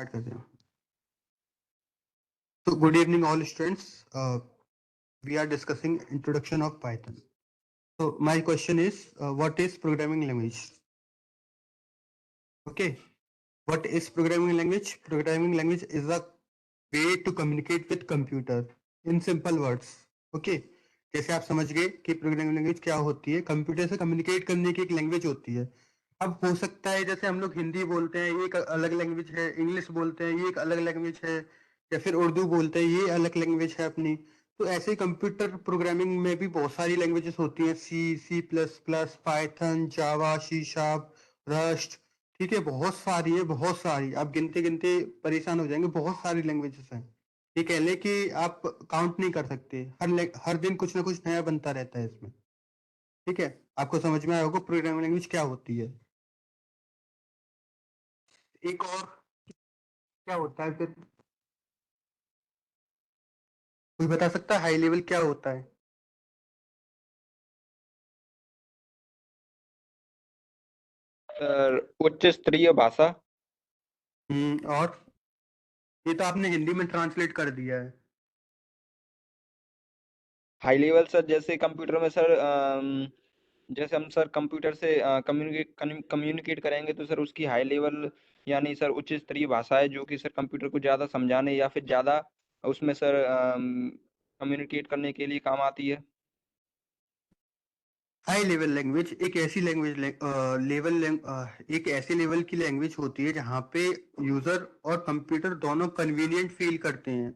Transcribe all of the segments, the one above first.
Start करते हैं। So good evening all students. We are discussing introduction of Python. So my question is, what is programming language? Okay, what is programming language? Programming language is a way to communicate with computer in simple words. Okay, जैसे आप समझ गए कि programming language क्या होती है, computer से communicate करने की एक लैंग्वेज होती है। अब हो सकता है जैसे हम लोग हिंदी बोलते हैं ये एक अलग लैंग्वेज है, इंग्लिश बोलते हैं ये एक अलग लैंग्वेज है, या फिर उर्दू बोलते हैं ये अलग लैंग्वेज है अपनी। तो ऐसे ही कंप्यूटर प्रोग्रामिंग में भी बहुत सारी लैंग्वेजेस होती हैं, सी++, पाइथन, जावा, सी शार्प, रस्ट। ठीक है, बहुत सारी है, बहुत सारी। आप गिनते गिनते परेशान हो जाएंगे, बहुत सारी लैंग्वेजेस हैं। ये कह ले कि आप काउंट नहीं कर सकते, हर दिन कुछ ना कुछ नया बनता रहता है इसमें। ठीक है, आपको समझ में आया होगा प्रोग्रामिंग लैंग्वेज क्या होती है। एक और क्या होता है फिर, कोई बता सकता है हाई लेवल क्या होता है? सर उच्च स्तरीय भाषा। और ये तो आपने हिंदी में ट्रांसलेट कर दिया है। हाई लेवल सर, जैसे कंप्यूटर में सर जैसे हम सर कंप्यूटर से कम्युनिकेट करेंगे तो सर उसकी हाई लेवल यानी सर उच्च स्तरीय भाषा है, जो कि सर कंप्यूटर को ज़्यादा समझाने या फिर ज़्यादा उसमें सर कम्युनिकेट करने के लिए काम आती है। हाई लेवल लैंग्वेज एक ऐसी लैंग्वेज एक ऐसे लेवल की लैंग्वेज होती है जहाँ पे यूजर और कंप्यूटर दोनों कन्वीनियंट फील करते हैं।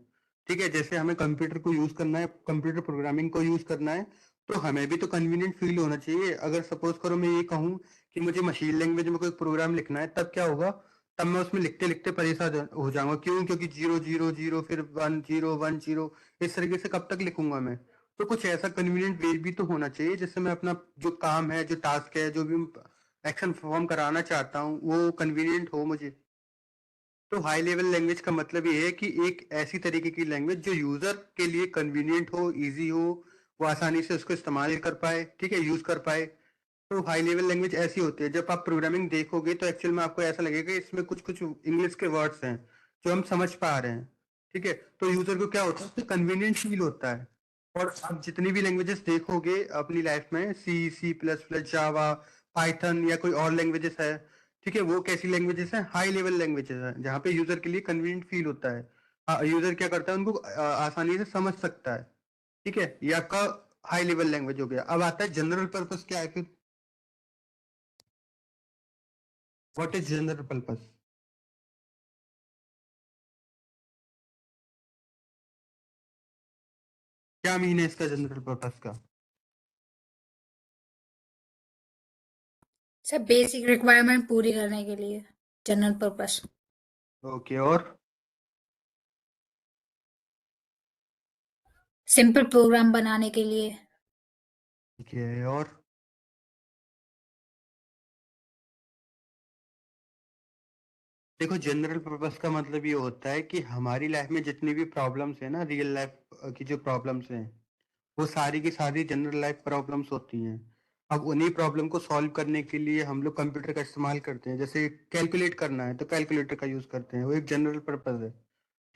ठीक है, जैसे हमें कंप्यूटर को यूज करना है, कंप्यूटर प्रोग्रामिंग को यूज करना है, तो हमें भी तो कन्वीनियंट फील होना चाहिए। अगर सपोज करो मैं ये कहूँ कि मुझे मशीन लैंग्वेज में कोई प्रोग्राम लिखना है, तब क्या होगा? तब मैं उसमें लिखते लिखते परेशान हो जाऊंगा। क्यों? क्योंकि 0 0 0 फिर 1 0 1 0, इस तरीके से कब तक लिखूंगा मैं? तो कुछ ऐसा कन्वीनियंट वे भी तो होना चाहिए जिससे मैं अपना जो काम है, जो टास्क है, जो भी एक्शन परफॉर्म कराना चाहता हूँ, वो कन्वीनियंट हो मुझे। तो हाई लेवल लैंग्वेज का मतलब ये है कि एक ऐसी तरीके की लैंग्वेज जो यूजर के लिए कन्वीनियंट हो, इजी हो, वो आसानी से उसको इस्तेमाल कर पाए, ठीक है, यूज कर पाए। तो हाई लेवल लैंग्वेज ऐसी होती है, जब आप प्रोग्रामिंग देखोगे तो एक्चुअल में आपको ऐसा लगेगा कि इसमें कुछ कुछ इंग्लिश के वर्ड्स हैं जो हम समझ पा रहे हैं। ठीक है, तो यूजर को क्या होता है, उससे कन्वीनियंट फील होता है। और आप जितनी भी लैंग्वेजेस देखोगे अपनी लाइफ में, सी++, जावा, पाइथन या कोई और लैंग्वेजेस है, ठीक है, वो कैसी लैंग्वेजेस हैं? हाई लेवल लैंग्वेजेस हैं जहाँ पे यूजर के लिए कन्वीनियंट फील होता है। यूजर क्या करता है, उनको आसानी से समझ सकता है। ठीक है, ये आपका हाई लेवल लैंग्वेज हो गया। अब आता है जनरल पर्पस क्या है फिर। What is general purpose? क्या मीन है इसका, जनरल पर्पस का? सब बेसिक रिक्वायरमेंट पूरी करने के लिए जनरल पर्पस। ओके, और सिंपल प्रोग्राम बनाने के लिए। ठीक है, और देखो, जनरल पर्पस का मतलब ये होता है कि हमारी लाइफ में जितनी भी प्रॉब्लम्स है ना, रियल लाइफ की जो प्रॉब्लम्स हैं, वो सारी की सारी जनरल लाइफ प्रॉब्लम्स होती हैं। अब उन्हीं प्रॉब्लम को सॉल्व करने के लिए हम लोग कंप्यूटर का इस्तेमाल करते हैं। जैसे कैलकुलेट करना है तो कैलकुलेटर का यूज करते हैं, वो एक जनरल पर्पस है।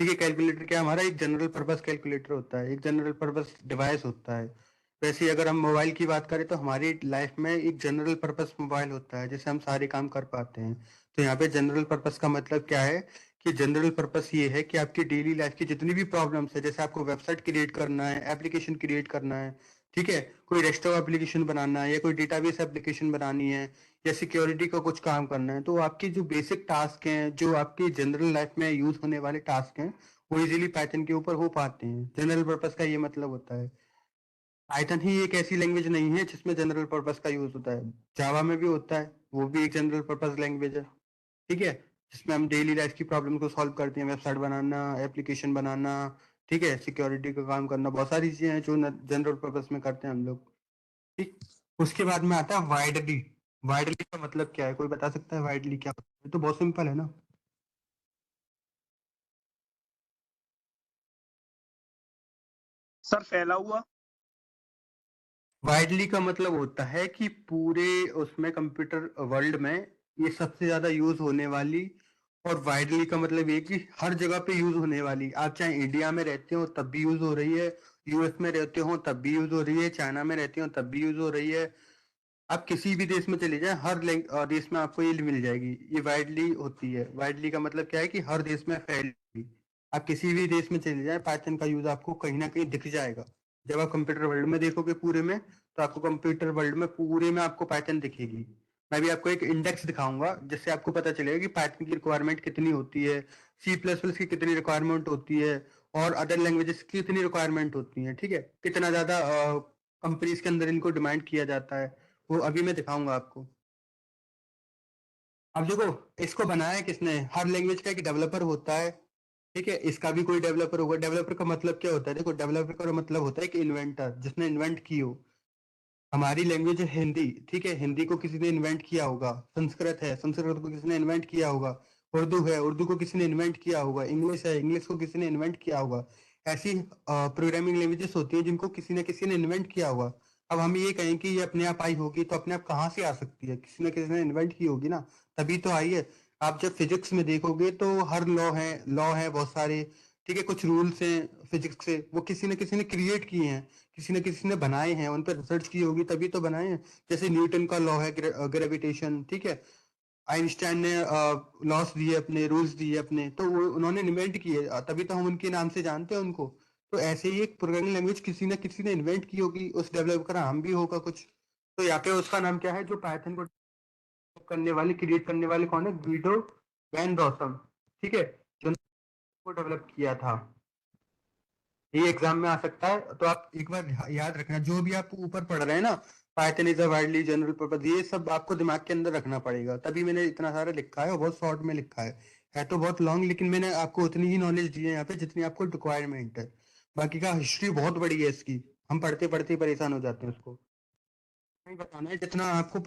ठीक है, कैलकुलेटर क्या, हमारा एक जनरल पर्पस कैलकुलेटर होता है, एक जनरल पर्पस डिवाइस होता है। वैसे ही अगर हम मोबाइल की बात करें तो हमारी लाइफ में एक जनरल पर्पस मोबाइल होता है जिससे हम सारे काम कर पाते हैं। तो यहाँ पे जनरल पर्पस का मतलब क्या है कि जनरल पर्पस ये है कि आपकी डेली लाइफ की जितनी भी प्रॉब्लम्स है, जैसे आपको वेबसाइट क्रिएट करना है, एप्लीकेशन क्रिएट करना है, ठीक है, कोई रेस्टोरेंट एप्लीकेशन बनाना है, या कोई डेटाबेस एप्लीकेशन बनानी है, या सिक्योरिटी का कुछ काम करना है, तो आपके जो बेसिक टास्क हैं, जो आपकी जनरल लाइफ में यूज होने वाले टास्क हैं, वो इजीली पाइथन के ऊपर हो पाते हैं। जनरल पर्पस का ये मतलब होता है। पाइथन ही एक ऐसी लैंग्वेज नहीं है जिसमें जनरल पर्पस का यूज होता है, जावा में भी होता है, वो भी एक जनरल पर्पस लैंग्वेज है। ठीक है, जिसमें हम डेली लाइफ की प्रॉब्लम को सॉल्व करते हैं, वेबसाइट बनाना, एप्लीकेशन बनाना, ठीक है, सिक्योरिटी का काम करना, बहुत सारी चीजें हैं जो जनरल पर्पस में करते हैं हम लोग। ठीक, उसके बाद में आता है वाइडली। वाइडली का मतलब क्या है, कोई बता सकता है वाइडली क्या होता है? तो बहुत सिंपल है ना। सर फैला हुआ। वाइडली का मतलब होता है कि पूरे उसमें कंप्यूटर वर्ल्ड में ये सबसे ज्यादा यूज होने वाली और वाइडली का मतलब ये कि हर जगह पे यूज होने वाली, आप चाहे इंडिया में रहते हो तब भी यूज हो रही है, यूएस में रहते हो तब भी यूज हो रही है, चाइना में रहते हो तब भी यूज हो रही है, आप किसी भी देश में चले जाएं हर देश में आपको ये मिल जाएगी। ये वाइडली होती है। वाइडली का मतलब क्या है कि हर देश में फैली। आप किसी भी देश में चले जाएं पाइथन का यूज आपको कहीं ना कहीं दिख जाएगा। जब आप कंप्यूटर वर्ल्ड में देखोगे पूरे में, तो आपको कंप्यूटर वर्ल्ड में पूरे में आपको पाइथन दिखेगी। मैं भी आपको एक इंडेक्स दिखाऊंगा जिससे आपको पता चलेगा कि पाइथन की रिक्वायरमेंट कितनी होती है, सी प्लस प्लस की कितनी रिक्वायरमेंट होती है, और अदर लैंग्वेजेस की कितनी रिक्वायरमेंट होती है। ठीक है, कितना ज्यादा कंपनीज के अंदर इनको डिमांड किया जाता है, वो अभी मैं दिखाऊंगा आपको। अब देखो, इसको बनाया किसने? हर लैंग्वेज का एक डेवलपर होता है। ठीक है, इसका भी कोई डेवलपर होगा। डेवलपर का मतलब क्या होता है? देखो, डेवलपर का मतलब होता है कि इन्वेंटर, जिसने इन्वेंट की हो। हमारी लैंग्वेज है हिंदी, ठीक है, हिंदी को किसी ने इन्वेंट किया होगा। संस्कृत है, संस्कृत को किसी ने इन्वेंट किया होगा। उर्दू है, उर्दू को किसी ने इन्वेंट किया होगा। इंग्लिश है, इंग्लिश को किसी ने इन्वेंट किया होगा। ऐसी प्रोग्रामिंग लैंग्वेजेस होती है जिनको किसी ने इन्वेंट किया होगा। अब हम ये कहें कि ये अपने आप आई होगी, तो अपने आप कहाँ से आ सकती है? किसी ने इन्वेंट की होगी ना, तभी तो आई है। आप जब फिजिक्स में देखोगे तो हर लॉ है बहुत सारे। ठीक है, कुछ रूल्स हैं फिजिक्स से, वो किसी ने क्रिएट किए हैं, किसी ने बनाए हैं, उन पर रिसर्च की होगी तभी तो बनाए हैं। जैसे न्यूटन का लॉ है ग्रेविटेशन, ठीक है, आइंस्टाइन ने लॉस दिए अपने, रूल्स दिए अपने, तो वो उन्होंने इन्वेंट किए, तभी तो हम उनके नाम से जानते हैं उनको। तो ऐसे ही एक प्रोग्रामिंग लैंग्वेज किसी ने इन्वेंट की होगी, उस डेवलपर का नाम भी होगा कुछ। तो यहाँ पे उसका नाम क्या है? जो पाइथन को करने वाले, क्रिएट करने वाले कौन है? ग्विडो वैन रॉसम। ठीक है, जो को डेवलप किया था। ये एग्जाम में आ सकता है, तो आप एक बार याद रखना, जो भी आप ऊपर पढ़ रहे हैं ना, Python is a widely general purpose, ये सब आपको दिमाग के अंदर रखना पड़ेगा। तभी मैंने इतना सारा लिखा है और बहुत शॉर्ट में लिखा है तो बहुत लॉन्ग, लेकिन मैंने आपको उतनी ही नॉलेज दी है यहाँ पे जितनी आपको रिक्वायरमेंट है। बाकी का हिस्ट्री बहुत बड़ी है इसकी, हम पढ़ते पढ़ते ही परेशान हो जाते हैं उसको। नहीं बताना है जितना आपको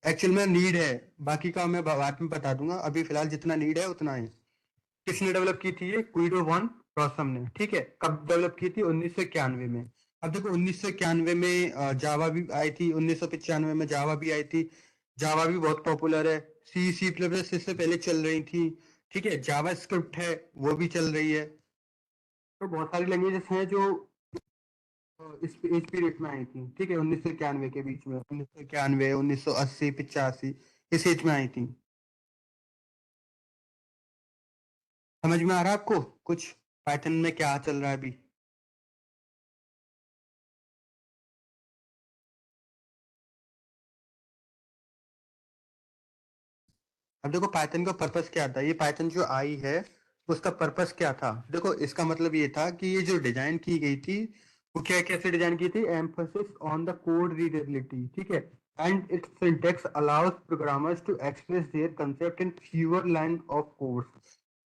एक्चुअल में नीड है, बाकी का मैं बाद में बता दूंगा। अभी फिलहाल जितना नीड है उतना है। किसने डेवलप की थी? ये क्विडो वन रॉसम ने। ठीक है, कब डेवलप की थी? 1991 में। अब देखो, 1991 में जावा भी आई थी, 1995 में जावा भी आई थी। जावा भी बहुत पॉपुलर है। सी प्लस इससे पहले चल रही थी। ठीक है, जावा स्क्रिप्ट है, वो भी चल रही है। तो बहुत सारी लैंग्वेजेस हैं जो इस एज पीरियड में आई थी। ठीक है, 1991 के बीच में, 1991, 1980, 85, इस एज में आई थी। समझ में आ रहा है आपको कुछ पाइथन में क्या चल रहा है अभी? अब देखो, पाइथन का पर्पस क्या था? ये पाइथन जो आई है उसका पर्पस क्या था? देखो, इसका मतलब ये था कि ये जो डिजाइन की गई थी, वो क्या कैसे डिजाइन की थी? Emphasis on the code readability. ठीक है, and its syntax allows programmers to express their concept in fewer line of code.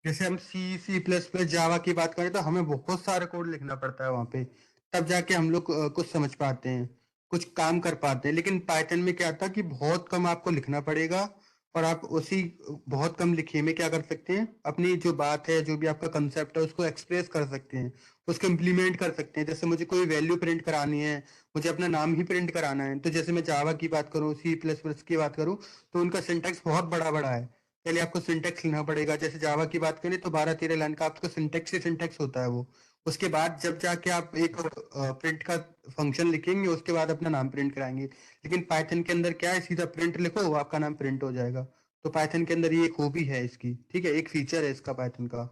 जैसे हम सी प्लस प्लस जावा की बात करें तो हमें बहुत सारा कोड लिखना पड़ता है वहां पे, तब जाके हम लोग कुछ समझ पाते हैं, कुछ काम कर पाते हैं। लेकिन पाइथन में क्या था कि बहुत कम आपको लिखना पड़ेगा, और आप उसी बहुत कम लिखे में क्या कर सकते हैं? अपनी जो बात है, जो भी आपका कंसेप्ट है, उसको एक्सप्रेस कर सकते हैं, उसको इम्प्लीमेंट कर सकते हैं। जैसे मुझे कोई वैल्यू प्रिंट करानी है, मुझे अपना नाम ही प्रिंट कराना है, तो जैसे मैं जावा की बात करूँ, सी प्लस प्लस की बात करूँ, तो उनका सिंटैक्स बहुत बड़ा बड़ा है। पहले आपको सिंटेक्स लिखना पड़ेगा। जैसे जावा की बात करें तो 12-13 लाइन का आपका सिंटेक्स ही सिंटेक्स होता है वो। उसके बाद जब जाके आप एक प्रिंट का फंक्शन लिखेंगे, उसके बाद अपना नाम प्रिंट कराएंगे। लेकिन पाइथन के अंदर क्या है? सीधा प्रिंट लिखो, आपका नाम प्रिंट हो जाएगा। तो पाइथन के अंदर ये एक खूबी है इसकी। ठीक है, एक फीचर है इसका पाइथन का।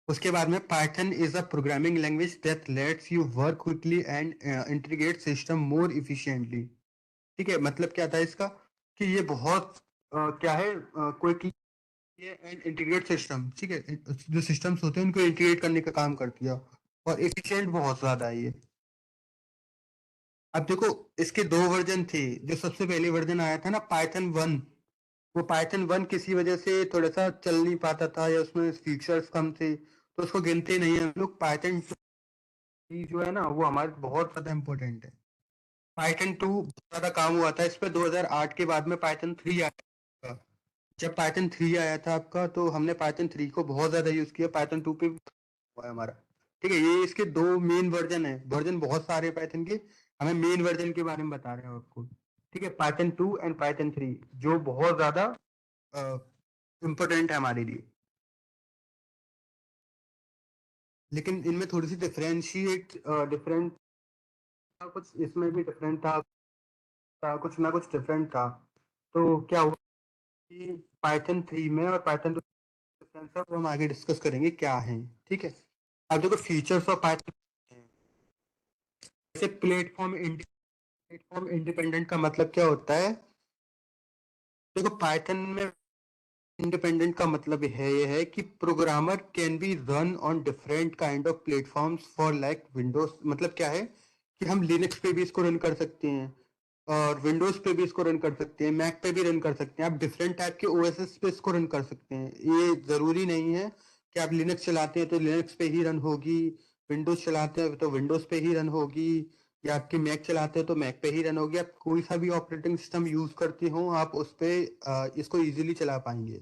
उसके बाद में, Python is a programming language that let's you work quickly and integrate system more efficiently. ठीक है, मतलब क्या था इसका? कि ये बहुत क्या है, क्विकली एंड इंटीग्रेट सिस्टम। ठीक है, जो सिस्टम्स होते हैं उनको इंटीग्रेट करने का काम करती है, और एफिशिएंट बहुत ज्यादा है ये। अब देखो, इसके दो वर्जन थे। जो सबसे पहले वर्जन आया था ना, पाइथन वन, वो पाइथन वन किसी वजह से थोड़ा सा चल नहीं पाता था, या उसमें फीचर्स कम थे, तो उसको गिनते नहीं है हम लोग। पाइथन टू जो है ना, वो हमारे बहुत ज्यादा इंपॉर्टेंट है। पाइथन टू बहुत ज्यादा काम हुआ था इस पे 2008 के बाद में। पाइथन थ्री आया, जब पाइथन थ्री आया था आपका, तो हमने पाइथन थ्री को बहुत ज्यादा यूज किया। पाइथन टू पे हुआ है हमारा। ठीक है, ये इसके दो मेन वर्जन है। वर्जन बहुत सारे पाइथन के, हमें मेन वर्जन के बारे में बता रहे हैं आपको। ठीक है, Python two and Python three, जो बहुत ज्यादा इम्पोर्टेंट है हमारे लिए, लेकिन इनमें थोड़ी सी डिफरेंट कुछ इसमें भी डिफरेंट था, कुछ ना कुछ डिफरेंट था। तो क्या हुआ कि पाइथन 3 में और पाइथन डिफरेंस है वो हम आगे डिस्कस करेंगे क्या है। ठीक है, अब देखो फीचर्स ऑफ पाइथन। जैसे प्लेटफॉर्म इंडिपेंडेंट का मतलब क्या होता है? देखो पाइथन में इंडिपेंडेंट का मतलब ये है कि programmer can be run on different kind of platforms for like Windows. मतलब क्या है कि हम लिनक्स पे भी इसको रन कर सकते हैं और विंडोज पे भी इसको रन कर सकते हैं, मैक पे भी रन कर सकते हैं। आप डिफरेंट टाइप के ओएसएस पे इसको रन कर सकते हैं। ये जरूरी नहीं है कि आप लिनक्स चलाते हैं तो लिनक्स पे ही रन होगी, विंडोज चलाते हैं तो विंडोज पे ही रन होगी, या आपके मैक चलाते हो तो मैक पे ही रन होगी। आप कोई सा भी ऑपरेटिंग सिस्टम यूज करते हो आप उस पे इसको इजीली चला पाएंगे।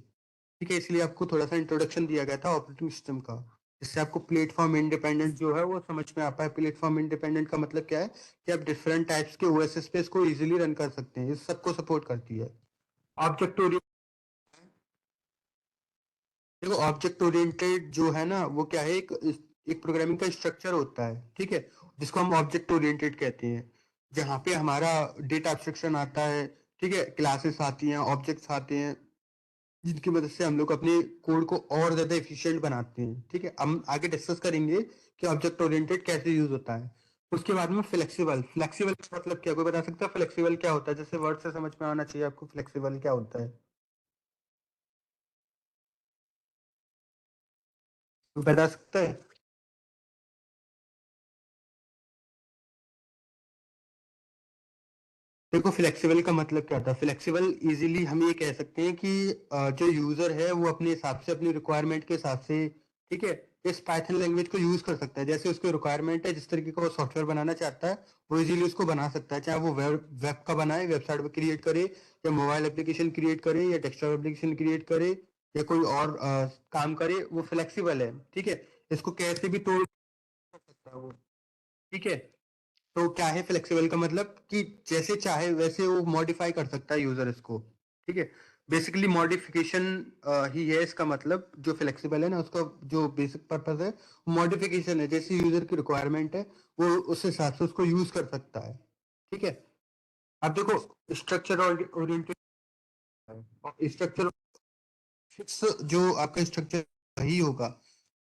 ठीक है, इसलिए आपको थोड़ा सा इंट्रोडक्शन दिया गया था ऑपरेटिंग सिस्टम का, जिससे आपको प्लेटफॉर्म इंडिपेंडेंट जो है वो समझ में आता है। प्लेटफॉर्म इंडिपेंडेंट का मतलब क्या है कि आप डिफरेंट टाइप्स के ओएसएस पे इसको इजीली रन कर सकते हैं। इस सबको सपोर्ट करती है। ऑब्जेक्ट ओरिएंटेड, देखो ऑब्जेक्ट ओरिएंटेड जो है ना वो क्या है, एक प्रोग्रामिंग का स्ट्रक्चर होता है, ठीक है, जिसको हम ऑब्जेक्ट ओरिएंटेड कहते हैं। जहाँ पे हमारा डेटा एब्स्ट्रैक्शन आता है, ठीक है, क्लासेस आती हैं, ऑब्जेक्ट्स आते हैं, जिनकी मदद से हम लोग अपने कोड को और ज्यादा एफिशिएंट बनाते हैं। ठीक है, हम आगे डिस्कस करेंगे कि ऑब्जेक्ट ओरिएंटेड कैसे यूज होता है। उसके बाद में फ्लेक्सिबल का मतलब क्या, कोई बता सकता है फ्लेक्सिबल क्या होता है? जैसे वर्ड से समझ में आना चाहिए आपको फ्लेक्सिबल क्या होता है, कोई बता सकता है? देखो फ्लेक्सिबल का मतलब क्या होता है? फ्लेक्सिबल इजीली हम ये कह सकते हैं कि जो यूजर है वो अपने हिसाब से, अपनी रिक्वायरमेंट के हिसाब से, ठीक है, इस पाइथन लैंग्वेज को यूज कर सकता है। जैसे उसकी रिक्वायरमेंट है, जिस तरीके का वो सॉफ्टवेयर बनाना चाहता है वो इजीली उसको बना सकता है। चाहे वो वेब का बनाए, वेबसाइट क्रिएट करे, या मोबाइल एप्लीकेशन क्रिएट करे, या डेस्कटॉप एप्लीकेशन क्रिएट करे, या कोई और काम करे, वो फ्लेक्सिबल है। ठीक है, इसको कैसे भी तोड़ सकता है वो। ठीक है, तो क्या है फ्लेक्सिबल का मतलब कि जैसे चाहे वैसे वो मॉडिफाई कर सकता है यूजर इसको। ठीक है, बेसिकली मॉडिफिकेशन ही है इसका मतलब। जो फ्लेक्सिबल है ना उसका जो बेसिक पर्पस है मॉडिफिकेशन है। जैसे यूजर की रिक्वायरमेंट है वो उस हिसाब से उसको यूज कर सकता है। ठीक है, अब देखो स्ट्रक्चर ओरिएंटेड है। स्ट्रक्चर फिक्स जो आपका स्ट्रक्चर वही होगा।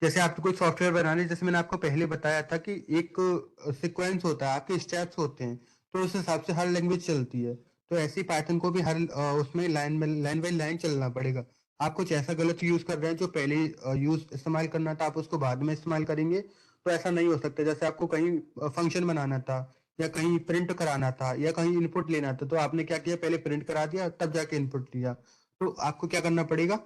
जैसे आपको कोई सॉफ्टवेयर बनाने, जैसे मैंने आपको पहले बताया था कि एक सीक्वेंस होता है, आपके स्टेप्स होते हैं, तो उस हिसाब से हर लैंग्वेज चलती है। तो ऐसे ही पाइथन को भी हर उसमें लाइन बाई लाइन चलना पड़ेगा। आप कुछ ऐसा गलत यूज कर रहे हैं जो पहले यूज इस्तेमाल करना था, आप उसको बाद में इस्तेमाल करेंगे, तो ऐसा नहीं हो सकता। जैसे आपको कहीं फंक्शन बनाना था, या कहीं प्रिंट कराना था, या कहीं इनपुट लेना था, तो आपने क्या किया, पहले प्रिंट करा दिया तब जाके इनपुट लिया। तो आपको क्या करना पड़ेगा,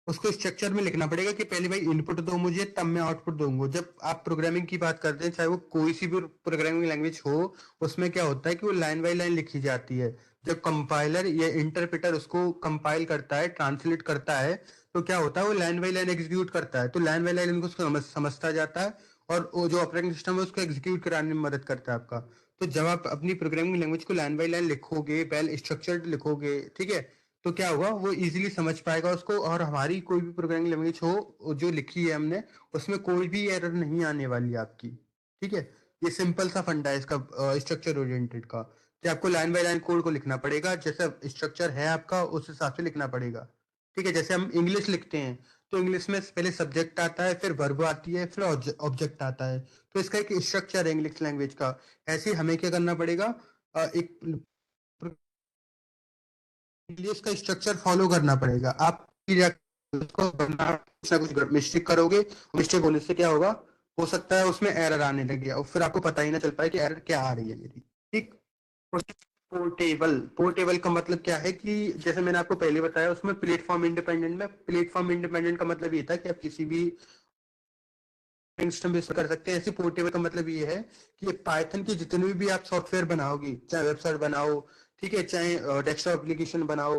उसको स्ट्रक्चर में लिखना पड़ेगा कि पहले भाई इनपुट दो मुझे, तब मैं आउटपुट दूंगा। जब आप प्रोग्रामिंग की बात करते हैं, चाहे वो कोई सी भी प्रोग्रामिंग लैंग्वेज हो, उसमें क्या होता है कि वो लाइन बाय लाइन लिखी जाती है। जब कंपाइलर या इंटरप्रेटर उसको कंपाइल करता है, ट्रांसलेट करता है, तो क्या होता है वो लाइन बाय लाइन एग्जीक्यूट करता है। तो लाइन बाय लाइन इनको समझता जाता है, और वो जो ऑपरेटिंग सिस्टम है उसको एग्जीक्यूट कराने में मदद करता है आपका। तो जब आप अपनी प्रोग्रामिंग लैंग्वेज को लाइन बाय लाइन लिखोगे, वेल स्ट्रक्चर्ड लिखोगे, ठीक है, तो क्या होगा, वो इजीली समझ पाएगा उसको। और हमारी कोई भी प्रोग्रामिंग लैंग्वेज हो जो लिखी है हमने, उसमें कोई भी एरर नहीं आने वाली है आपकी। ठीक है, ये सिंपल सा फंडा है इसका स्ट्रक्चर ओरिएंटेड का, कि आपको लाइन बाय लाइन कोड को लिखना पड़ेगा, जैसा स्ट्रक्चर है आपका उस हिसाब से लिखना पड़ेगा। ठीक है, जैसे हम इंग्लिश लिखते हैं तो इंग्लिश में पहले सब्जेक्ट आता है, फिर वर्ब आती है, फिर ऑब्जेक्ट आता है। तो इसका एक स्ट्रक्चर है इंग्लिश लैंग्वेज का। ऐसे ही हमें क्या करना पड़ेगा, एक लिए इसका स्ट्रक्चर फॉलो करना पड़ेगा। आप उसको बनना कुछ ना कुछ मिस्टेक करोगे, मिस्टेक होने से क्या होगा, हो सकता है उसमें एरर आने लगे और फिर आपको पता ही ना चल पाए कि एरर क्या आ रही है मेरी। ठीक, पोर्टेबल का मतलब क्या है कि जैसे मैंने आपको पहले बताया, उसमें प्लेटफॉर्म इंडिपेंडेंट का मतलब ये था कि आप किसी भी सिस्टम पे कर सकते हैं। ऐसे पोर्टेबल का मतलब ये है कि पाइथन के जितने भी आप सॉफ्टवेयर बनाओगे, चाहे वेबसाइट बनाओ, ठीक है, चाहे डेस्कटॉप एप्लीकेशन बनाओ,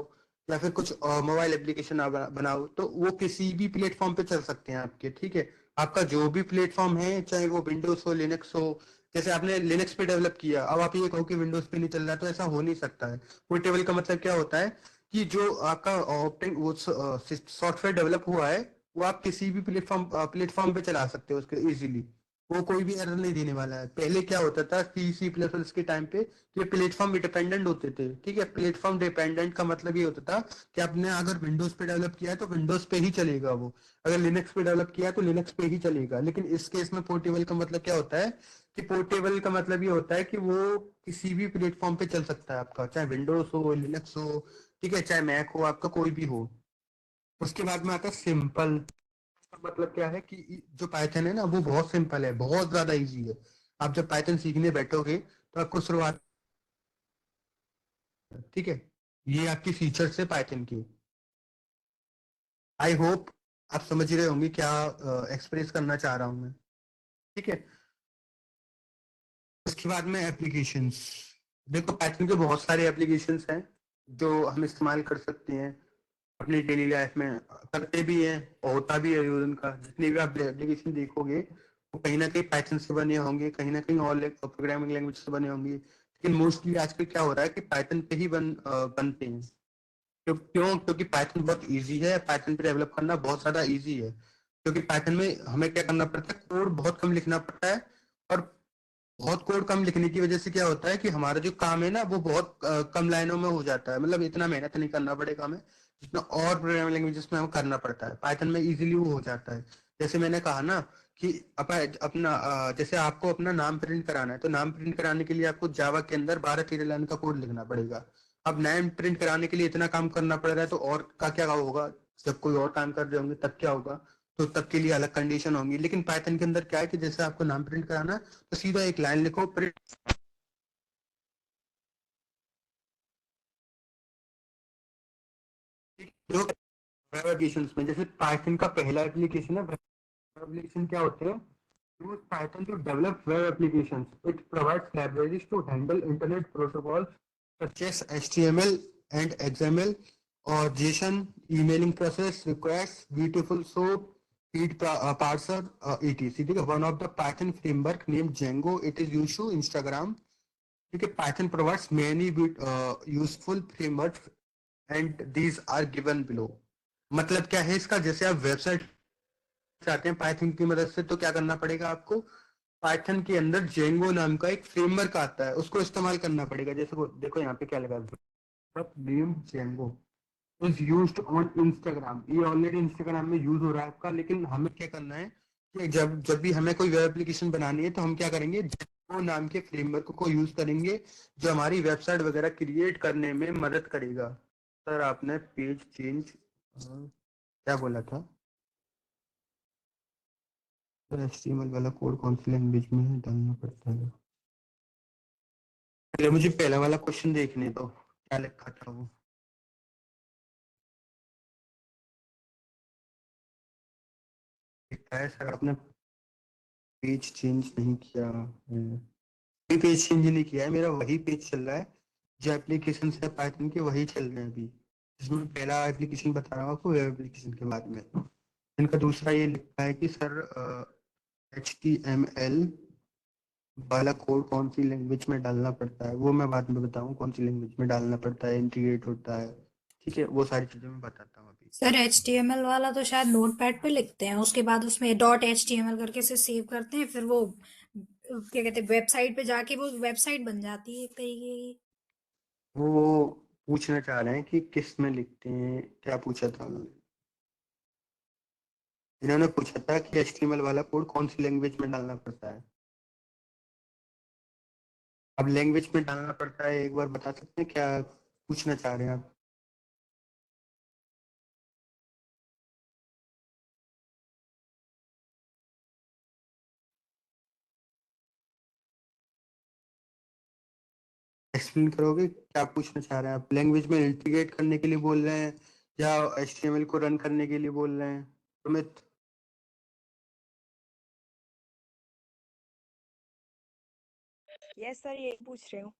या फिर कुछ मोबाइल एप्लीकेशन बनाओ, तो वो किसी भी प्लेटफॉर्म पे चल सकते हैं आपके। ठीक है, आपका जो भी प्लेटफॉर्म है, चाहे वो विंडोज हो, लिनक्स हो। जैसे आपने लिनक्स पे डेवलप किया, अब आप ये कहो कि विंडोज पे नहीं चल रहा, तो ऐसा हो नहीं सकता है। पोर्टेबल का मतलब क्या होता है कि जो आपका ऑप्टिंग वो सॉफ्टवेयर डेवलप हुआ है वो आप किसी भी प्लेटफॉर्म पे चला सकते हो उसके इजीली। वो कोई भी एरर नहीं देने वाला है। पहले क्या होता था सी प्लस प्लस के टाइम पे ये प्लेटफॉर्म डिपेंडेंट होते थे। ठीक है, प्लेटफॉर्म डिपेंडेंट का मतलब ये होता था कि आपने अगर विंडोज पे डेवलप किया है तो विंडोज पे ही चलेगा वो, अगर लिनक्स पे डेवलप किया है तो लिनक्स पे ही चलेगा। लेकिन इस केस में पोर्टेबल का मतलब क्या होता है कि पोर्टेबल का मतलब ये होता है कि वो किसी भी प्लेटफॉर्म पे चल सकता है आपका, चाहे विंडोज हो लिनक्स हो, ठीक है, चाहे मैक हो, आपका कोई भी हो। उसके बाद में आता है सिंपल। मतलब क्या है कि जो पाइथन है ना वो बहुत सिंपल है, बहुत ज्यादा इजी है। आप जब पाइथन सीखने बैठोगे तो आपको शुरुआत, ठीक है, ये आपकी फीचर्स है पाइथन की। आई होप आप समझ रहे होंगे क्या एक्सप्रेस करना चाह रहा हूं मैं। ठीक है, उसके बाद में एप्लीकेशंस। देखो पाइथन के बहुत सारे एप्लीकेशंस हैं जो हम इस्तेमाल कर सकते हैं अपनी डेली लाइफ में, करते भी हैं और होता भी है यूज उनका। जितने भी आप एप्लीकेशन देखोगे वो कहीं ना कहीं पाइथन से बने होंगे, कहीं ना कहीं और प्रोग्रामिंग लैंग्वेज से बने होंगे, लेकिन मोस्टली आजकल क्या हो रहा है कि पाइथन पे ही बनते हैं। क्योंकि पाइथन बहुत इजी है, पाइथन पे डेवलप करना बहुत ज्यादा इजी है। क्योंकि पाइथन में हमें क्या करना पड़ता है, कोड बहुत कम लिखना पड़ता है। और बहुत कोड कम लिखने की वजह से क्या होता है कि हमारा जो काम है ना वो बहुत कम लाइनों में हो जाता है। मतलब इतना मेहनत नहीं करना पड़ेगा हमें जितना और प्रोग्रामिंग लैंग्वेजेस में हमें करना पड़ता है। पाइथन में इजीली वो हो जाता है। जैसे मैंने कहा ना कि अपना जैसे आपको अपना नाम प्रिंट कराना है तो नाम प्रिंट कराने के लिए आपको जावा के अंदर 12-13 लाइन का कोड लिखना पड़ेगा। अब नाम प्रिंट कराने के लिए इतना काम करना पड़ रहा है तो और का क्या होगा, जब कोई और काम कर रहे होंगे तब क्या होगा, तो तब के लिए अलग कंडीशन होंगी। लेकिन पाइथन के अंदर क्या है कि जैसे आपको नाम प्रिंट कराना है तो सीधा एक लाइन लिखो प्रिंट। जो वेब एप्लीकेशन में जैसे पाइथन का पहला एप्लीकेशन है, वेब एप्लीकेशन क्या होते हैं, use Python to develop web applications. It provides libraries to handle internet protocols such as HTML and XML or JSON, emailing process, requests, beautiful soap, feed parser, etc. ठीक है, one of the Python framework named Django. It is used to Instagram. ठीक है, Python provides many useful frameworks and these are given below. मतलब क्या है इसका, जैसे आप वेबसाइट चाहते हैं पाइथन की मदद से तो क्या करना पड़ेगा आपको, पाइथन के अंदर जेंगो नाम का एक फ्रेमवर्क आता है उसको इस्तेमाल करना पड़ेगा। जैसे देखो यहाँ पे क्या लगा है, name Django is used on Instagram. ये ऑलरेडी इंस्टाग्राम में यूज हो रहा है आपका, लेकिन हमें क्या करना है कि जब जब भी हमें कोई वेब एप्लीकेशन बनानी है तो हम क्या करेंगे, जेंगो नाम के फ्रेमवर्क को यूज करेंगे जो हमारी वेबसाइट वगैरह क्रिएट करने में मदद करेगा। सर आपने पेज चेंज क्या बोला था, HTML वाला कोड कौन सी लैंग्वेज में है डालना पड़ता है। पहले मुझे पहला वाला क्वेश्चन देखने दो क्या लिखा था वो। लिखा है सर आपने पेज चेंज नहीं किया है। कोई पेज चेंज नहीं किया है, मेरा वही पेज चल रहा है जो एप्लीकेशन है पाइथन के वही चल रहे हैं अभी। जिसमें पहला एप्लीकेशन बता रहा हूँ आपको वेब एप्लीकेशन के बाद में इनका दूसरा ये लिखा है कि सर HTML वाला कोड कौन सी लैंग्वेज में डालना पड़ता है, वो मैं बाद में बताऊँ कौन सी लैंग्वेज में डालना पड़ता है, इंटीग्रेट होता है। ठीक है, वो सारी चीजें मैं बताता हूँ अभी। सर HTML वाला तो शायद नोटपैड पे लिखते हैं, उसके बाद उसमें .html करके से सेव करते हैं, फिर वो क्या कहते हैं वेबसाइट पे जाके वो वेबसाइट बन जाती है एक तरीके की। वो पूछना चाह रहे हैं कि किस में लिखते हैं, क्या पूछा था उन्होंने। इन्होंने पूछा था कि HTML वाला कोड कौन सी लैंग्वेज में डालना पड़ता है। अब लैंग्वेज में डालना पड़ता है एक बार बता सकते हैं क्या पूछना चाह रहे हैं आप। एक्सप्लेन करोगे क्या पूछना चाह रहे हैं आप, लैंग्वेज में इंटीग्रेट करने के लिए बोल रहे हैं या HTML को रन करने के लिए बोल रहे हैं सुमित। यस सर यही पूछ रही हूँ।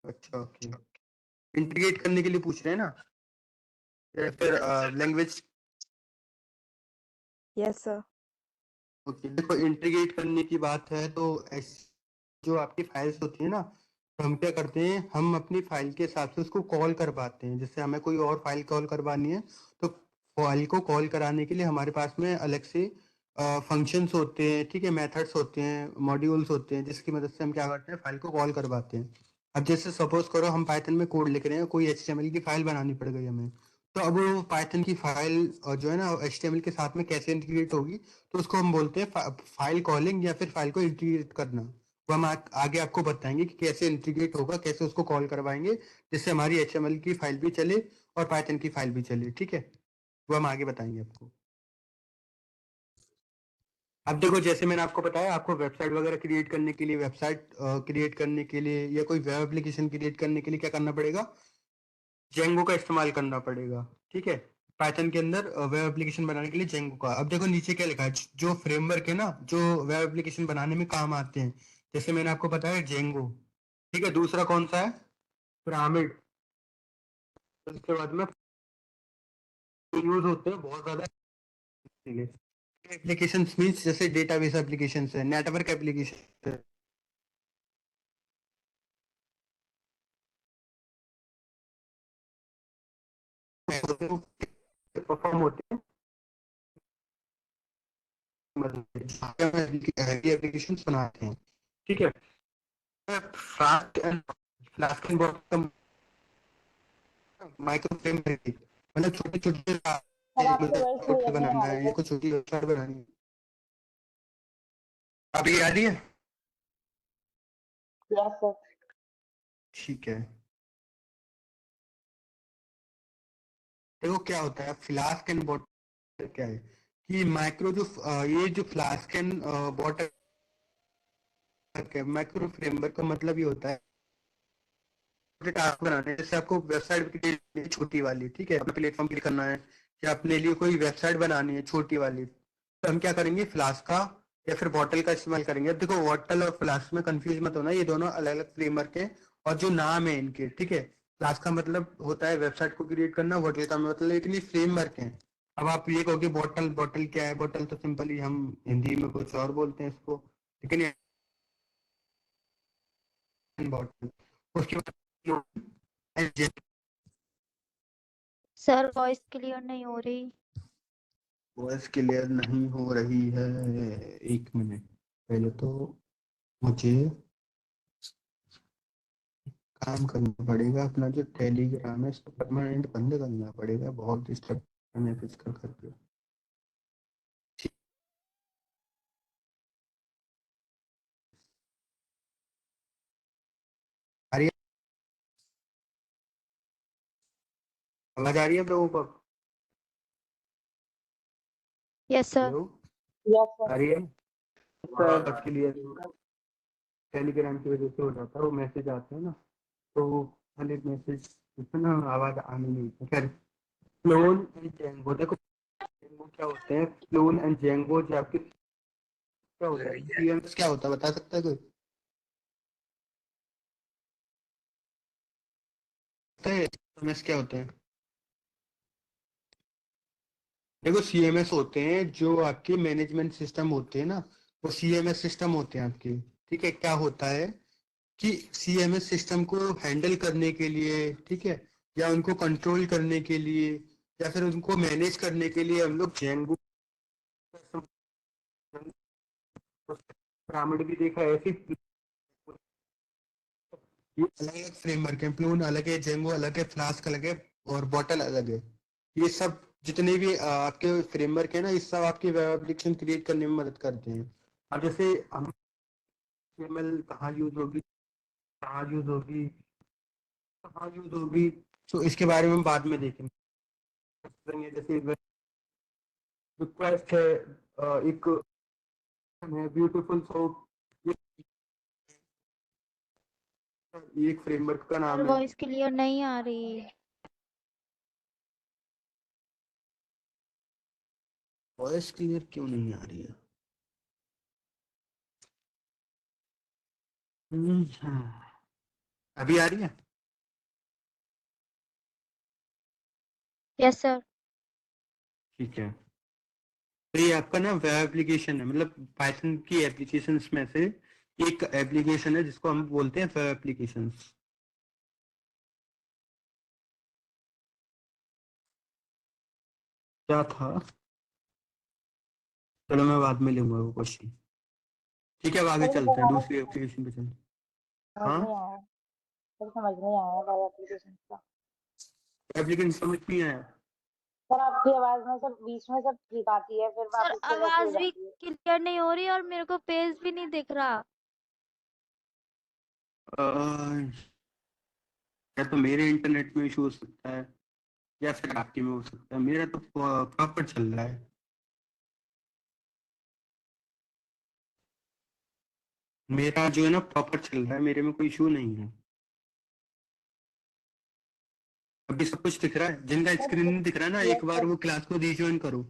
अच्छा ओके, इंटीग्रेट करने के लिए पूछ रहे हैं ना, या फिर लैंग्वेज। Yes sir. ओके देखो इंटीग्रेट करने की बात है तो जो आपकी फाइल्स होती है ना तो हम क्या करते हैं, हम अपनी फाइल के हिसाब से उसको कॉल करवाते हैं। जैसे हमें कोई और फाइल कॉल करवानी है तो फाइल को कॉल कराने के लिए हमारे पास में अलग से फंक्शंस होते हैं, ठीक है, मेथड्स होते हैं, मॉड्यूल्स होते हैं, जिसकी मदद से हम क्या करते हैं, फाइल को कॉल करवाते हैं। अब जैसे सपोज करो हम पाइथन में कोड लिख रहे हैं, कोई HTML की फाइल बनानी पड़ गई हमें, तो अब वो पाइथन की फाइल जो है ना HTML के साथ में कैसे इंटीग्रेट होगी, तो उसको हम बोलते हैं फाइल कॉलिंग या फिर फाइल को इंटीग्रेट करना। वो हम आगे आपको बताएंगे कि कैसे इंटीग्रेट होगा, कैसे उसको कॉल करवाएंगे जिससे हमारी HTML की फाइल भी चले और पाइथन की फाइल भी चले, ठीक है। वो हम आगे बताएंगे आपको। अब देखो, जैसे मैंने आपको बताया, आपको वेबसाइट वगैरह क्रिएट करने के लिए, वेबसाइट क्रिएट करने के लिए या कोई वेब एप्लीकेशन क्रिएट करने के लिए क्या करना पड़ेगा, जेंगो का इस्तेमाल करना पड़ेगा, ठीक है। पाइथन के अंदर वेब एप्लीकेशन बनाने के लिए जेंगो का। अब देखो नीचे क्या लिखा है, जो फ्रेमवर्क है ना, जो वेब एप्लीकेशन बनाने में काम आते हैं, जैसे मैंने आपको बताया जेंगो, ठीक है। दूसरा कौन सा है, पिरामिड। उसके बाद में यूज होते हैं बहुत ज्यादा एप्लीकेशन मीन्स जैसे डेटाबेस एप्लीकेशन है, नेटवर्क एप्लीकेशन है, परफॉर्म होते हैं, एप्लीकेशन बनाते हैं, ठीक है। Flask and bottom micro frame मतलब छोटे छोटे सर आपकी वॉइस क्लियर नहीं बनाना आ है रही या है। कुछ छोटी वेबसाइट बनानी है। अभी आ रही है, यस सर। ठीक है। देखो क्या होता है फ्लास्क एंड बॉटम, क्या है कि माइक्रो जो ये जो flask and bottom micro framework का मतलब ये होता है टास्क बनाने हैं। जैसे आपको वेबसाइट के लिए छोटी वाली, ठीक है, अपना प्लेटफॉर्म क्लिक करना है या अपने लिए कोई वेबसाइट बनानी है छोटी वाली, तो हम क्या करेंगे, फ्लास्क का या फिर बॉटल का इस्तेमाल करेंगे। अब देखो बॉटल और फ्लास्क में कंफ्यूज मत होना, ये दोनों अलग अलग फ्रेमवर्क है और जो नाम है इनके, ठीक है। फ्लास्क का मतलब होता है वेबसाइट को क्रिएट करना, बॉटल का मतलब, लेकिन ये फ्रेमवर्क है। अब आप ये कहोगे बॉटल, बॉटल क्या है, बॉटल तो सिंपली हम हिंदी में कुछ और बोलते हैं इसको, लेकिन ये बॉटल। उसके बाद सर वॉइस क्लियर नहीं हो रही। वॉइस क्लियर नहीं हो रही है, एक मिनट, पहले तो मुझे काम करना पड़ेगा, अपना जो टेलीग्राम है इसको परमानेंट बंद करना पड़ेगा, बहुत डिस्टर्ब मैसेज कर करके। ठीक, आ रही है आवाज, आ रही है आप लोगों को? Yes sir. हेलो, यस आ सर। रही है? सर वॉइस क्लियर टेलीग्राम की वजह से हो जाता है, वो मैसेज आते हैं ना, तो वो खाली मैसेज ना आवाज आनी नहीं है। खैर, फ्लोन एंड जेंगो, देखो जेंगो क्या होते हैं, फ्लोन एंड जेंगो जो आपके क्या होता है, CMS क्या होता है, बता सकता है कोई? CMS क्या होते हैं? देखो CMS होते हैं जो आपके मैनेजमेंट सिस्टम होते हैं ना, वो CMS सिस्टम होते हैं आपके, ठीक है। क्या होता है कि CMS सिस्टम को हैंडल करने के लिए, ठीक है, या उनको कंट्रोल करने के लिए या फिर उनको मैनेज करने के लिए हम लोग जेंगो पिरामिड भी देखा है, ऐसे ये अलग अलग फ्रेमवर्क है। प्लून अलग है, जेंगो अलग है, फ्लास्क अलग है और बॉटल अलग है। ये सब जितने भी आपके फ्रेमवर्क है ना, ये सब आपकी वेब एप्लीकेशन क्रिएट करने में मदद करते हैं। अब जैसे हम HTML कहाँ यूज होगी, कहाँ यूज होगी, कहाँ यूज होगी, तो इसके बारे में हम बाद में देखेंगे। जैसे रिक्वेस्ट है, एक है ब्यूटीफुल सोप, ये एक फ्रेमवर्क का सर नाम है। वॉइस क्लियर नहीं आ रही। वॉइस क्लियर क्यों नहीं आ रही है? हाँ। अभी आ रही है? Yes sir. ठीक है। तो ये आपका ना वेब एप्लीकेशन है, मतलब पाइथन की एप्लीकेशन में से एक एप्लीकेशन है जिसको हम बोलते हैं वेब एप्लीकेशन। क्या था, चलो मैं बाद में लूंगा वो क्वेश्चन। ठीक है, अब आगे सर चलते हैं, दोबारा दूसरी एप्लीकेशन पे चलते हैं। समझ हाँ, नहीं आया। सर समझ नहीं आया वाला एप्लीकेशन का। एप्लीकेशन समझ नहीं आया। सर आपकी आवाज में सर बीच में सब ठीक आती है, फिर सर वापस से वैसी हो आवाज भी जाती है। क्लियर नहीं हो रही और मेरे को पेज भी नहीं दिख रहा। या तो मेरे इंटरनेट में इशू हो सकता है या फिर आपके में हो सकता है, मेरा तो प्रॉपर चल रहा है। मेरा जो है ना प्रॉपर चल रहा है, मेरे में कोई इशू नहीं है। अभी सब कुछ दिख रहा है, जिनका स्क्रीन नहीं दिख रहा है ना, यस एक बार सर। वो क्लास को रीजॉइन करो।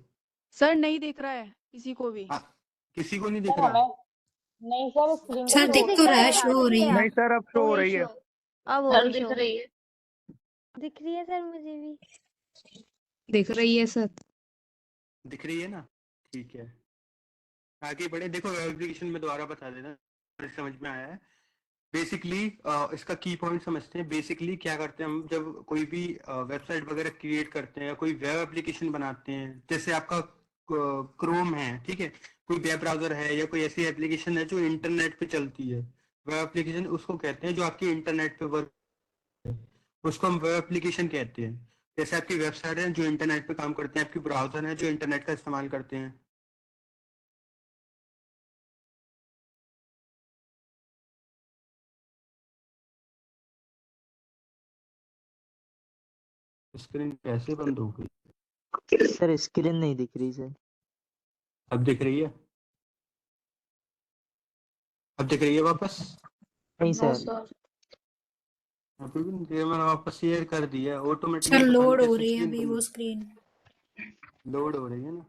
सर नहीं दिख रहा है किसी को भी। आ, किसी को नहीं दिख सर रहा। हमें नहीं सर, स्क्रीन तो सर शो दिख हो तो रही रहा है, है। शो हो रही है। नहीं सर, अब शो हो हो गई रही है। शो। अब हो सर गई दिख शो। रही है। दिख रही है सर मुझे भी। दिख रही है सर। दिख रही है ना, ठीक है। आगे बढ़े, देखो एप्लीकेशन में दोबारा बता देना, समझ में आया है। बेसिकली इसका की पॉइंट समझते हैं। बेसिकली क्या करते हैं हम, जब कोई भी वेबसाइट वगैरह क्रिएट करते हैं या कोई वेब एप्लीकेशन बनाते हैं, जैसे आपका क्रोम है, ठीक है, कोई वेब ब्राउजर है या कोई ऐसी एप्लीकेशन है जो इंटरनेट पे चलती है, वेब एप्लीकेशन उसको कहते हैं जो आपके इंटरनेट पे वर्क, उसको हम वेब एप्लीकेशन कहते हैं। जैसे आपकी वेबसाइट है जो इंटरनेट पे काम करते हैं, आपकी ब्राउजर है जो इंटरनेट का इस्तेमाल करते हैं। स्क्रीन कैसे बंद हो गई? सर स्क्रीन नहीं दिख रही सर। अब दिख रही है? अब दिख रही है वापस? नहीं नो सर। सर। अभी भी नहीं, मैंने वापस शेयर कर दिया सर ऑटोमेटिकली, पता नहीं लोड हो कैसे रही है स्क्रीन अभी वो बंद। स्क्रीन। लोड हो रही है ना।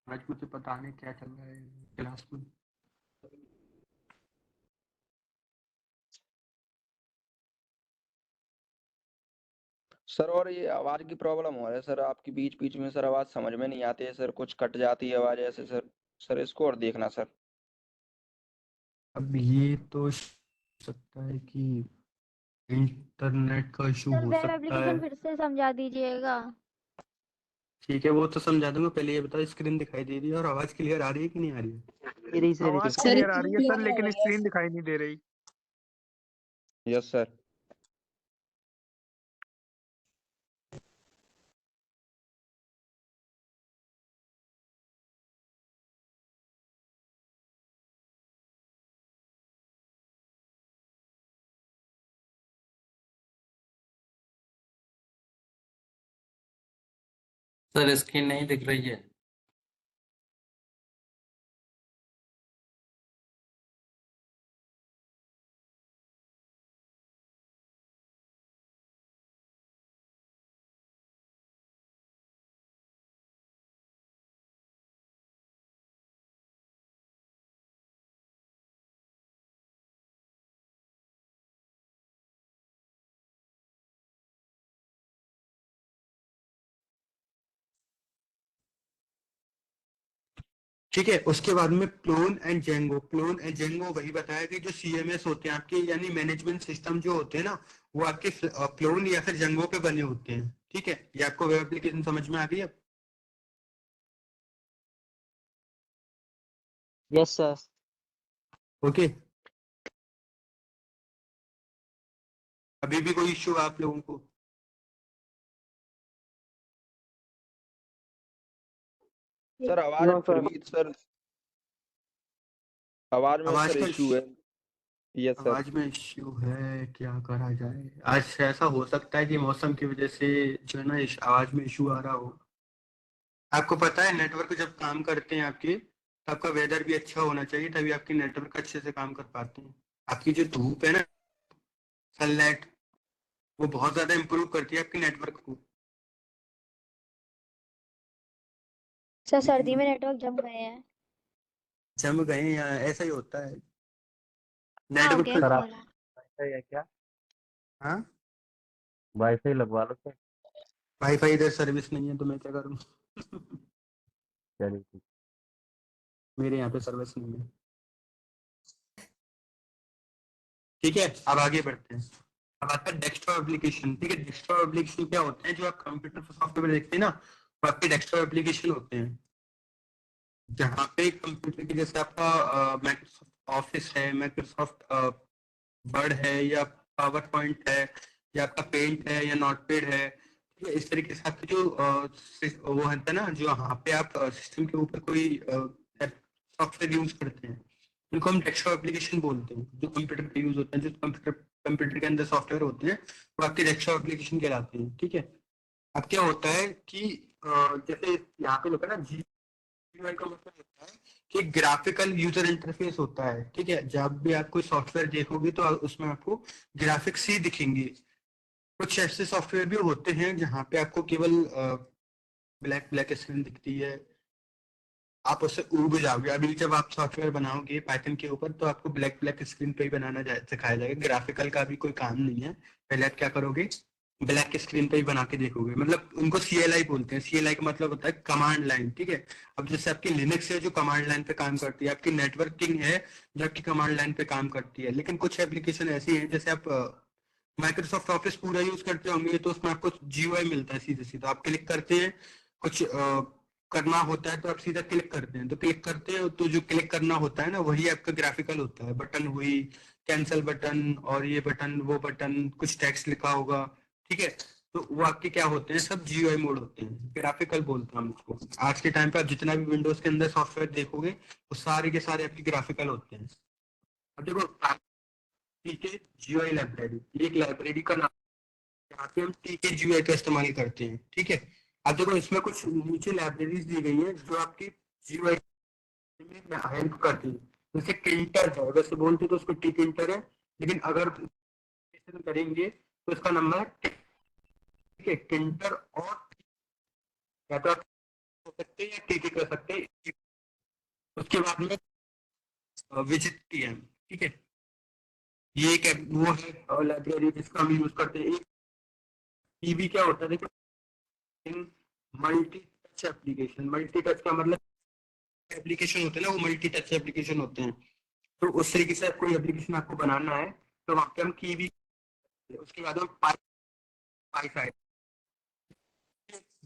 आज मुझे पता नहीं क्या चल रहा है क्लास में। सर और ये आवाज की प्रॉब्लम हो रहा है सर, आपकी बीच बीच में सर आवाज समझ में नहीं आती है सर, कुछ कट जाती है आवाज ऐसे सर। सर इसको और देखना सर। अब ये तो हो सकता है कि इंटरनेट का इशू सर हो वेब सकता है। एप्लीकेशन फिर से समझा दीजिएगा। ठीक है, वो तो समझा दूंगा, पहले ये बताओ स्क्रीन दिखाई दे रही है और आवाज क्लियर आ रही है कि नहीं आ रही है? दे रही सर आवाज सर क्लियर आ रही है सर, लेकिन स्क्रीन दिखाई नहीं दे रही। Yes sir. सर स्क्रीन नहीं दिख रही है। ठीक है, उसके बाद में प्लोन एंड जेंगो। प्लोन एंड जेंगो वही बताया कि जो सीएमएस होते हैं आपके, यानी मैनेजमेंट सिस्टम जो होते हैं ना, वो आपके प्लोन या फिर जेंगो पे बने होते हैं। ठीक है, ये आपको वेब एप्लीकेशन समझ में आ गई अब? Yes sir. ओके, अभी भी कोई इश्यू आप लोगों को? सर आवाज नो फिर सर। भी सर, आवाज में आवाज सर का इशू है। Yes sir. आवाज में इश्यू है, क्या करा जाए? आज ऐसा हो सकता है कि मौसम की वजह से जो है ना आवाज में इशू आ रहा हो। आपको पता है नेटवर्क जब काम करते हैं आपके, तो आपका वेदर भी अच्छा होना चाहिए, तभी आपके नेटवर्क अच्छे से काम कर पाते हैं। आपकी जो धूप है ना, सनलाइट, वो बहुत ज्यादा इम्प्रूव करती है आपके नेटवर्क को। सर सर्दी लेकिन में नेटवर्क जम गए हैं। जम गए यहाँ, ऐसा ही होता है हाँ हो नेटवर्क गया का। सर आप हमारा। वाईफाई है क्या? हाँ, वाईफाई लगवा लो सर। वाईफाई इधर सर्विस नहीं है तो मैं क्या करूँ? चलिए ठीक। मेरे यहाँ पे सर्विस नहीं है। ठीक है, अब आगे बढ़ते हैं। अब आता है डेस्कटॉप एप्लीकेशन। ठीक है, डेस्कटॉप एप्लीकेशन क्या होते हैं? जो आप कंप्यूटर पर सॉफ्टवेयर देखते हैं ना, वो आपके डेस्कटॉप एप्लीकेशन होते हैं, जहाँ पे कंप्यूटर के जैसे आपका माइक्रोसॉफ्ट ऑफिस है, माइक्रोसॉफ्ट वर्ड है, या पावर पॉइंट है, या आपका पेंट है, या नोटपैड है। ठीक है, इस तरीके से आपके जो वो होता है ना, जो यहाँ पे आप सिस्टम के ऊपर कोई सॉफ्टवेयर यूज करते हैं, उनको हम डेस्कटॉप एप्लीकेशन बोलते हैं। जो कंप्यूटर पे यूज होते हैं, जो कंप्यूटर के अंदर सॉफ्टवेयर होते हैं, वो आपके डेस्कटॉप एप्लीकेशन कहलाते हैं। ठीक है, अब क्या होता है कि जैसे यहाँ पे लिखा है ना, GUI का मतलब होता है कि ग्राफिकल यूजर इंटरफेस होता है। ठीक है, जब भी आप कोई सॉफ्टवेयर देखोगे तो उसमें आपको ग्राफिक्स ही दिखेंगे। कुछ ऐसे सॉफ्टवेयर भी होते हैं जहाँ पे आपको केवल ब्लैक ब्लैक स्क्रीन दिखती है, आप उससे ऊब जाओगे। अभी जब आप सॉफ्टवेयर बनाओगे पाइथन के ऊपर, तो आपको ब्लैक ब्लैक स्क्रीन पे ही बनाना सिखाया जाएगा। ग्राफिकल का भी कोई काम नहीं है। पहले आप क्या करोगे, ब्लैक स्क्रीन पे ही बना के देखोगे। मतलब उनको CLI बोलते हैं। CLI का मतलब होता है कमांड लाइन। ठीक है, अब जैसे आपकी लिनक्स है जो कमांड लाइन पे काम करती है, आपकी नेटवर्किंग है जो आपकी कमांड लाइन पे काम करती है। लेकिन कुछ एप्लीकेशन ऐसी हैं, जैसे आप माइक्रोसॉफ्ट ऑफिस पूरा यूज करते होंगे, तो उसमें आपको GUI मिलता है सीधे सीधा। आप क्लिक करते हैं, कुछ करना होता है तो आप सीधा क्लिक करते हैं। तो क्लिक करते हैं तो जो क्लिक करना होता है ना, वही आपका ग्राफिकल होता है। बटन हुई, कैंसिल बटन, और ये बटन, वो बटन, कुछ टेक्स्ट लिखा होगा। ठीक है, तो वो आपके क्या होते हैं, सब GUI मोड होते हैं, ग्राफिकल बोलते हैं हम उसको। आज के टाइम पे आप जितना भी विंडोज के अंदर सॉफ्टवेयर देखोगे, वो सारे के सारे आपके ग्राफिकल होते हैं। अब देखो, ठीक है, GUI लाइब्रेरी, ये एक लाइब्रेरी का नाम है, यहाँ पे हम TK GUI का इस्तेमाल करते हैं। ठीक है, अब देखो इसमें कुछ नीचे लाइब्रेरीज दी गई है जो आपकी GUI में हेल्प करती है। जैसे टिल्टर है, वैसे बोलते तो उसको टिल्टर है, लेकिन अगर करेंगे तो इसका नंबर है, ठीक है, टिल्टर। और या तो आप कर सकते हैं या TK कर सकते हैं। उसके बाद में विजिट TM। ठीक है, ये एक वो है लाइब्रेरी जिसका हम यूज करते हैं। EV क्या होता है, देखो, multi touch application. Multi touch का मतलब एप्लीकेशन होते हैं ना, वो मल्टी टच एप्लीकेशन होते हैं। तो उस तरीके से कोई एप्लीकेशन आपको बनाना है, तो वहाँ पे हम की भी, उसके बाद हम पाई साइड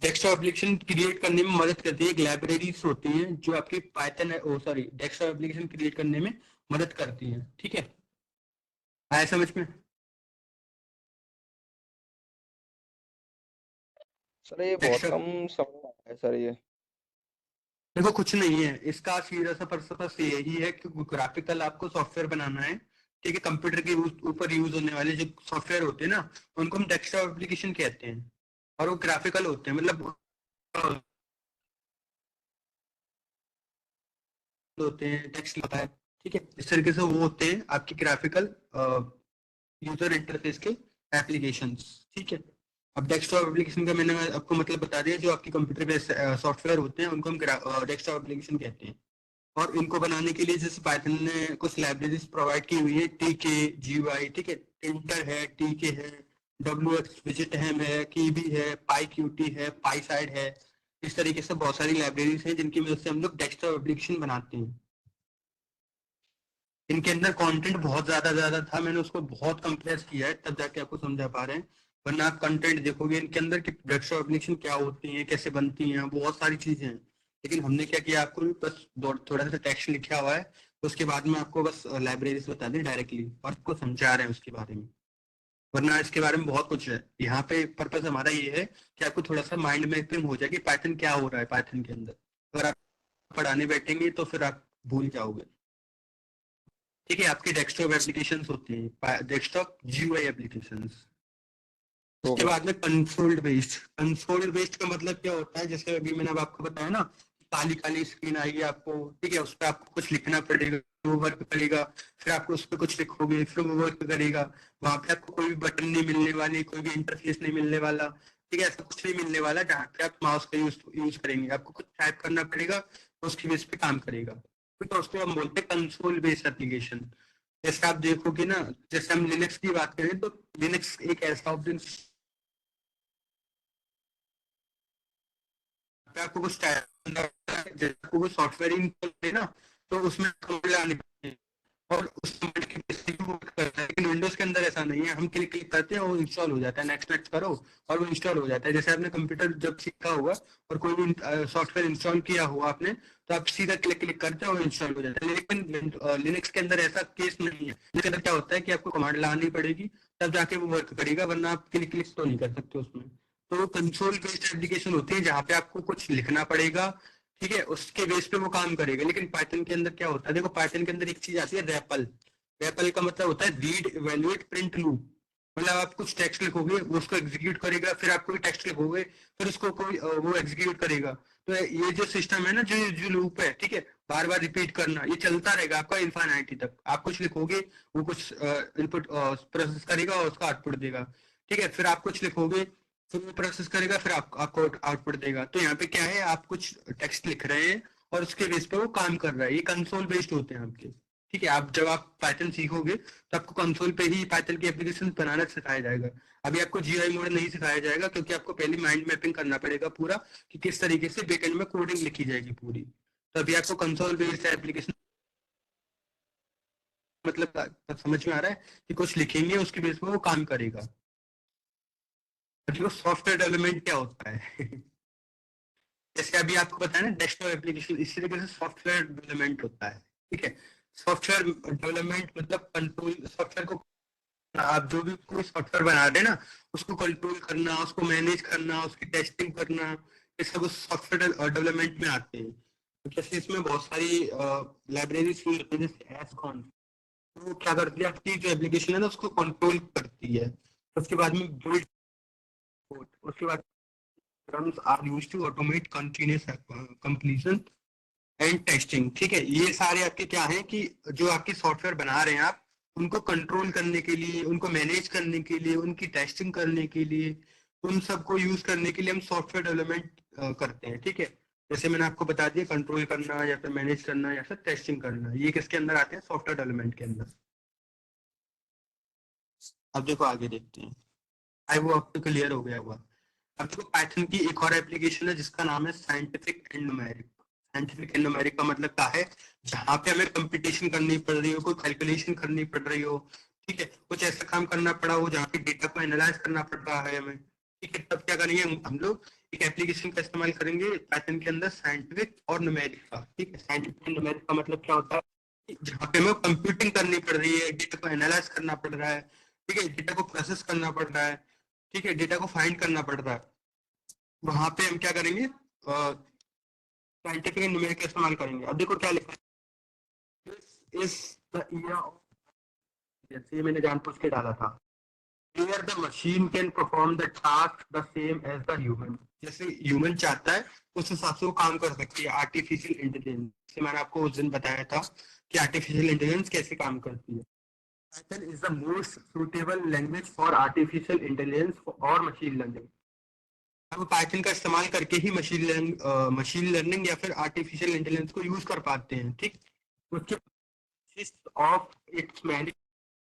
डेस्कटॉप एप्लीकेशन क्रिएट करने में मदद करती है। एक लाइब्रेरीज होती हैं जो आपकी पाइथन है, ओ सॉरी, डेस्कटॉप एप्लीकेशन क्रिएट करने में मदद करती हैं। ठीक है, आया समझ में? सर ये बहुत डेस्कटॉप, कम समझ में आया है सर ये। देखो कुछ नहीं है इसका, सीधा सा पर्पस यही है कि ग्राफिकल आपको सॉफ्टवेयर बनाना है। ठीक है, कंप्यूटर के ऊपर यूज होने वाले जो सॉफ्टवेयर होते हैं ना, उनको हम डेस्कटॉप एप्लीकेशन कहते हैं, और वो ग्राफिकल होते हैं। मतलब होते हैं, टेक्स्ट होता है। ठीक है, इस तरीके से वो होते हैं आपकी ग्राफिकल यूजर इंटरफेस के एप्लीकेशंस। ठीक है, अब डेस्कटॉप एप्लीकेशन का मैंने आपको मतलब बता दिया। जो आपके कंप्यूटर पे सॉफ्टवेयर होते हैं उनको हम डेस्कटॉप एप्लीकेशन कहते हैं। और इनको बनाने के लिए जैसे पाइथन ने कुछ लाइब्रेरीज प्रोवाइड की हुई है, TK GUI। ठीक है, टिल्टर है, TK है, WX विजिट हैम है, कीबी है, PyQt है, पाईसाइड है। इस तरीके से बहुत सारी लाइब्रेरीज हैं जिनकी मदद से हम लोग डेस्कटॉप एप्लीकेशन बनाते हैं। इनके अंदर कंटेंट बहुत ज्यादा था, मैंने उसको बहुत कंप्रेस किया है, तब जाके आपको समझा पा रहे हैं। वरना आप कंटेंट देखोगे इनके अंदर कि डेस्कटॉप एप्लीकेशन क्या होती है, कैसे बनती हैं, बहुत सारी चीजें हैं। लेकिन हमने क्या किया, आपको बस थोड़ा सा टेक्स्ट लिखा हुआ है, उसके बाद में आपको बस लाइब्रेरीज बता दें डायरेक्टली, और आपको समझा रहे हैं उसके बारे में। वरना इसके बारे में बहुत कुछ है। यहाँ पे पर्पस हमारा ये है कि आपको थोड़ा सा माइंड मैपिंग हो जाए कि पाइथन क्या हो रहा है पाइथन के अंदर। अगर आप पढ़ाने बैठेंगे तो फिर आप भूल जाओगे। ठीक है, आपके डेस्कटॉप एप्लीकेशंस होते हैं, डेस्कटॉप GUI एप्लीकेशंस। उसके बाद में कंसोल बेस्ड। कंसोल बेस्ड का मतलब क्या होता है, जैसे अभी मैंने अब आपको बताया ना, काली काली स्क्रीन आएगी आपको। ठीक है, उस पर आपको कुछ लिखना पड़ेगा, वो वर्क करेगा, फिर आपको उस पर कुछ लिखोगे, फिर वो वर्क करेगा। वहां पे आपको कोई भी बटन नहीं मिलने वाली, कोई भी इंटरफेस नहीं मिलने वाला। ठीक है, ऐसा कुछ नहीं मिलने वाला जहाँ पे आप माउस का यूज करेंगे। आपको कुछ टाइप करना पड़ेगा, तो उसकी बेस पे काम करेगा। तो उसको हम बोलते हैं कंसोल बेस्ड एप्लीकेशन। जैसे आप देखोगे ना, जैसे हम लिनक्स की बात करें तो लिनक्स एक ऐसा ऑप्शन पे आपको कुछ टाइप जैसे कोई सॉफ्टवेयर इंस्टॉल ना तो उसमें कमांड लानी पड़ती है और उस कमांड की बेसिस पे वो करता है, लेकिन विंडोज के अंदर ऐसा नहीं है। हम क्लिक क्लिक करते हैं वो इंस्टॉल हो जाता है, नेक्स्ट नेक्स्ट करो और वो इंस्टॉल हो जाता है। जैसे आपने कंप्यूटर जब सीखा होगा और कोई भी सॉफ्टवेयर इंस्टॉल किया हुआ आपने, तो आप सीधा क्लिक क्लिक करते हो वो इंस्टॉल हो जाता है। लेकिन लिनक्स के अंदर ऐसा केस नहीं है। इसके अंदर क्या होता है कि आपको कमांड लानी पड़ेगी तब जाके वो वर्क करेगा, वरना आप क्लिक क्लिक तो नहीं कर सकते उसमें। तो कंसोल बेस्ड एप्लीकेशन होती है जहाँ पे आपको कुछ लिखना पड़ेगा, ठीक है, उसके बेस पे वो काम करेगा। लेकिन पाइथन के अंदर क्या होता है, देखो पाइथन के अंदर एक चीज आती है रैपल। रैपल का मतलब होता है रीड इवेल्युएट प्रिंट लूप। मतलब आप कुछ टेक्स्ट लिखोगे वो उसको एग्जीक्यूट करेगा, फिर आप कोई टेक्स्ट लिखोगे फिर उसको कोई वो एग्जीक्यूट करेगा। तो ये जो सिस्टम है ना, जो लूप है, ठीक है, बार बार रिपीट करना, ये चलता रहेगा आपका इन्फिनिटी तक। आप कुछ लिखोगे वो कुछ इनपुट प्रोसेस करेगा और उसका आउटपुट देगा, ठीक है, फिर आप कुछ लिखोगे फिर वो प्रोसेस करेगा फिर आपको आउटपुट देगा। तो यहाँ पे क्या है, आप कुछ टेक्स्ट लिख रहे हैं और उसके बेस पे वो काम कर रहा है। ये कंसोल बेस्ड होते हैं आपके, ठीक है। आप जब आप पाइथन सीखोगे तो आपको कंसोल पे ही पाइथन की एप्लीकेशन बनाना सिखाया जाएगा। अभी आपको जीयूआई मोड नहीं सिखाया जाएगा क्योंकि आपको पहले माइंड मैपिंग करना पड़ेगा पूरा कि किस तरीके से बैकएंड में कोडिंग लिखी जाएगी पूरी। तो अभी आपको कंसोल बेस्ड एप्लीकेशन मतलब समझ में आ रहा है कि कुछ लिखेंगे उसके बेस पे वो काम करेगा। देखो सॉफ्टवेयर डेवलपमेंट क्या होता है जैसे अभी आपको पता है ना डेस्कटॉप एप्लीकेशन, इसी तरीके से सॉफ्टवेयर डेवलपमेंट होता है, ठीक है। सॉफ्टवेयर डेवलपमेंट मतलब कंट्रोल सॉफ्टवेयर को, आप जो भी कोई सॉफ्टवेयर बना रहे हैं ना उसको कंट्रोल करना, उसको मैनेज करना, उसकी टेस्टिंग करना, ये सब उस सॉफ्टवेयर डेवलपमेंट में आते हैं। तो जैसे इसमें बहुत सारी लाइब्रेरीज होती है जैसे एसकॉन, वो क्या करती है आपकी जो एप्लीकेशन है ना उसको कंट्रोल करती है। उसके बाद में बिल्ड कोड, उसके बाद runs are used to automate continuous completion and testing, ठीक है। ये सारे आपके क्या हैं कि जो आपके सॉफ्टवेयर बना रहे हैं आप उनको कंट्रोल करने के लिए, उनको मैनेज करने के लिए, उनकी टेस्टिंग करने के लिए, उन सबको यूज करने के लिए हम सॉफ्टवेयर डेवलपमेंट करते हैं, ठीक है। जैसे मैंने आपको बता दिया कंट्रोल करना या फिर मैनेज करना या फिर टेस्टिंग करना, ये किसके अंदर आते हैं, सॉफ्टवेयर डेवलपमेंट के अंदर। अब देखो आगे देखते हैं, आई वो आपको क्लियर हो गया हुआ। अब देखो पाइथन की एक और एप्लीकेशन है जिसका नाम है scientific and numeric. Scientific and numeric का मतलब क्या है, जहाँ पे हमें कंप्यूटेशन करनी पड़ रही हो, कोई कैलकुलेशन करनी पड़ रही हो, ठीक है, कुछ ऐसा काम करना पड़ा हो जहाँ पे डेटा को एनालाइज करना पड़ रहा है हमें, ठीक है, तब क्या करेंगे हम लोग एक एप्लीकेशन का इस्तेमाल करेंगे पाइथन के अंदर साइंटिफिक और न्यूमेरिक का, ठीक है। साइंटिफिक एंड न्यूमेरिक का मतलब क्या होता है, जहाँ पे हमें कंप्यूटिंग करनी पड़ रही है, डेटा को एनालाइज करना पड़ रहा है, ठीक है, डेटा को प्रोसेस करना पड़ रहा है, ठीक है, डेटा को फाइंड करना पड़ रहा है, वहां पे हम क्या करेंगे, साइंटिफिक एंड न्यूमेरिक का इस्तेमाल करेंगे। अब देखो क्या लिखा है, इस द ईरा ऑफ, जैसे मैंने जानबूझ के डाला था, where the machine can perform the task the same as the human, जैसे ह्यूमन चाहता है उस हिसाब से वो काम कर सकती है आर्टिफिशियल इंटेलिजेंस। से मैंने आपको उस दिन बताया था कि आर्टिफिशियल इंटेलिजेंस कैसे काम करती है। Python is the most suitable language for artificial intelligence or machine learning। हम पाइथन का इस्तेमाल करके ही मशीन लर्निंग या फिर आर्टिफिशियल इंटेलिजेंस को यूज कर पाते हैं, ठीक। उसके of its many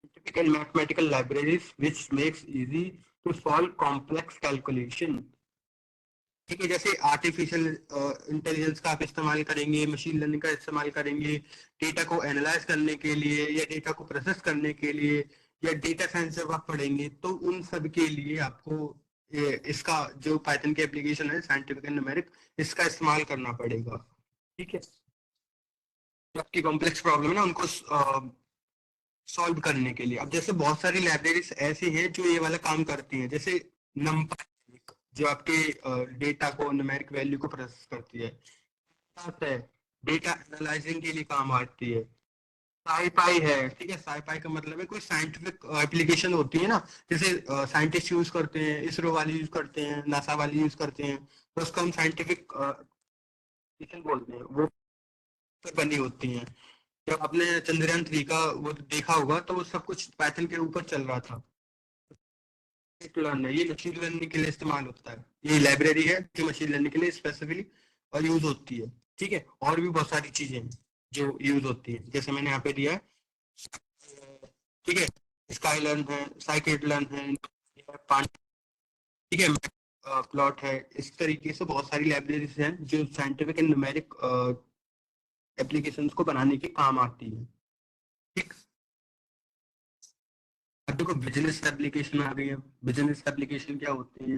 scientific and mathematical libraries which makes easy to solve complex calculation, ठीक है। जैसे आर्टिफिशियल इंटेलिजेंस का आप इस्तेमाल करेंगे, मशीन लर्निंग का इस्तेमाल करेंगे डेटा को एनालाइज करने के लिए या डेटा को प्रोसेस करने के लिए, या डेटा साइंस जब आप पढ़ेंगे तो उन सब के लिए आपको इसका जो पाइथन की एप्लीकेशन है साइंटिफिक एंड न्यूमेरिक, इसका इस्तेमाल करना पड़ेगा, ठीक है। आपकी कॉम्प्लेक्स प्रॉब्लम है ना उनको सॉल्व करने के लिए। अब जैसे बहुत सारी लाइब्रेरीज ऐसी हैं जो ये वाला काम करती हैं, जैसे numpy जो आपके डेटा को न्यूमेरिक वैल्यू को प्रोसेस करती है, डेटा एनालाइजिंग के लिए काम आती है। SciPy है, ठीक है, SciPy का मतलब है कोई साइंटिफिक एप्लीकेशन होती है ना, जैसे साइंटिस्ट यूज करते हैं, इसरो वाले यूज करते हैं, नासा वाले यूज करते हैं, तो उसको हम साइंटिफिक बोलते हैं, वो बनी होती हैं। जब आपने चंद्रयान 3 का वो देखा होगा तो वो सब कुछ पाइथन के ऊपर चल रहा था। ये मशीन लर्निंग के लिए इस्तेमाल होता है, ये लाइब्रेरी है जो मशीन लर्निंग के लिए स्पेसिफिकली और यूज होती है, ठीक है। और भी बहुत सारी चीजें हैं जो यूज होती है, जैसे मैंने यहाँ पे दिया है, ठीक है, स्काईलर्न है, साइकिट लर्न है, ठीक है, प्लॉट है, इस तरीके से बहुत सारी लाइब्रेरीज हैं जो साइंटिफिक एंड न्यूमेरिक एप्लीकेशंस को बनाने के काम आती है। ठीक। अब देखो बिजनेस एप्लीकेशन आ गई है। बिजनेस एप्लीकेशन क्या होती है?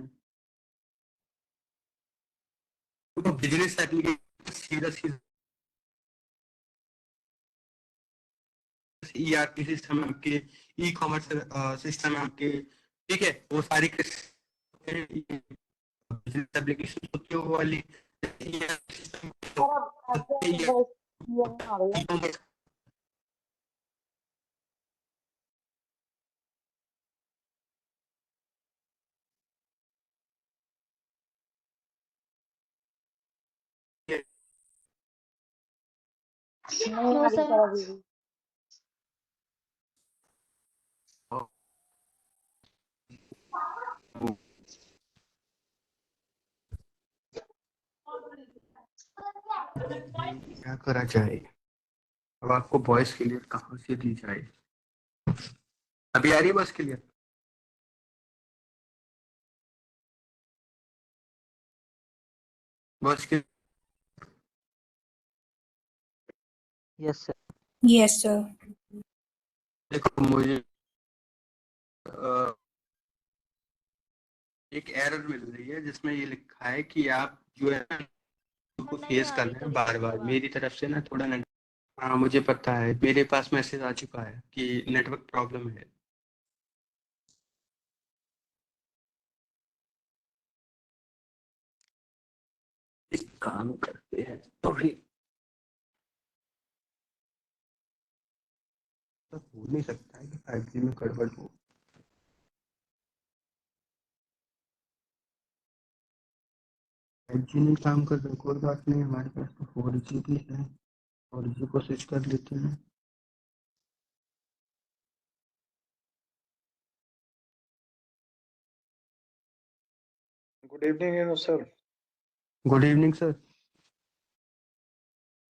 देखो बिजनेस एप्लीकेशन सीधा सीधा ईआरपी सिस्टम आपके, ई कॉमर्स सिस्टम आपके, ठीक है, वो सारी बिजनेस एप्लीकेशन होती है वो वाली। सर अब आपकी वॉइस क्लियर नहीं आ रही है। ई-कॉमर्स नहीं नो आ रही सर सर अभी भी। क्या करा जाए? अब आपको वॉइस क्लियर कहाँ से दी जाए? अभी आ रही है voice clear? Voice clear? Yes sir. Yes sir. देखो मुझे एक एरर मिल रही है जिसमें ये लिखा है कि आप जो है को नहीं फेस आ कर रही रहे हैं कभी बार कभी बार। आवाज। मेरी तरफ से ना थोड़ा हाँ मुझे पता है, मेरे पास मैसेज आ चुका है कि नेटवर्क प्रॉब्लम है। एक काम करते हैं तो भी तो हो नहीं सकता है कि 5G में गड़बड़ हो। 5G नहीं काम कर रहा, कोई बात नहीं, हमारे पास तो 4G भी है, 4G कोशिश कर लेते हैं। Good evening sir. Good evening sir.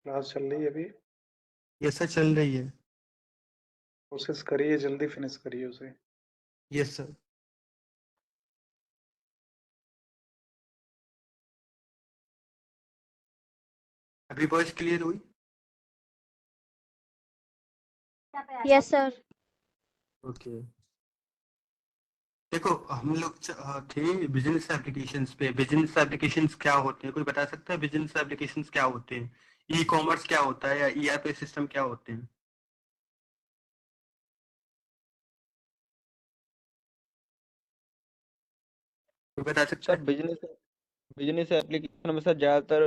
Class चल रही है अभी? यस सर, चल रही है। कोशिश करिए जल्दी फिनिश करिए उसे। Yes sir. अभी वॉइस क्लियर हुई? Yes sir. ओके। देखो हम लोग थे बिजनेस एप्लीकेशंस पे। बिजनेस एप्लीकेशंस क्या होते हैं, कोई बता सकता है बिजनेस एप्लीकेशंस क्या होते हैं? ई कॉमर्स क्या होता है या ईआरपी सिस्टम क्या होते हैं? कोई बता सकता सर है? बिजनेस बिजनेस एप्लीकेशन में सर ज़्यादातर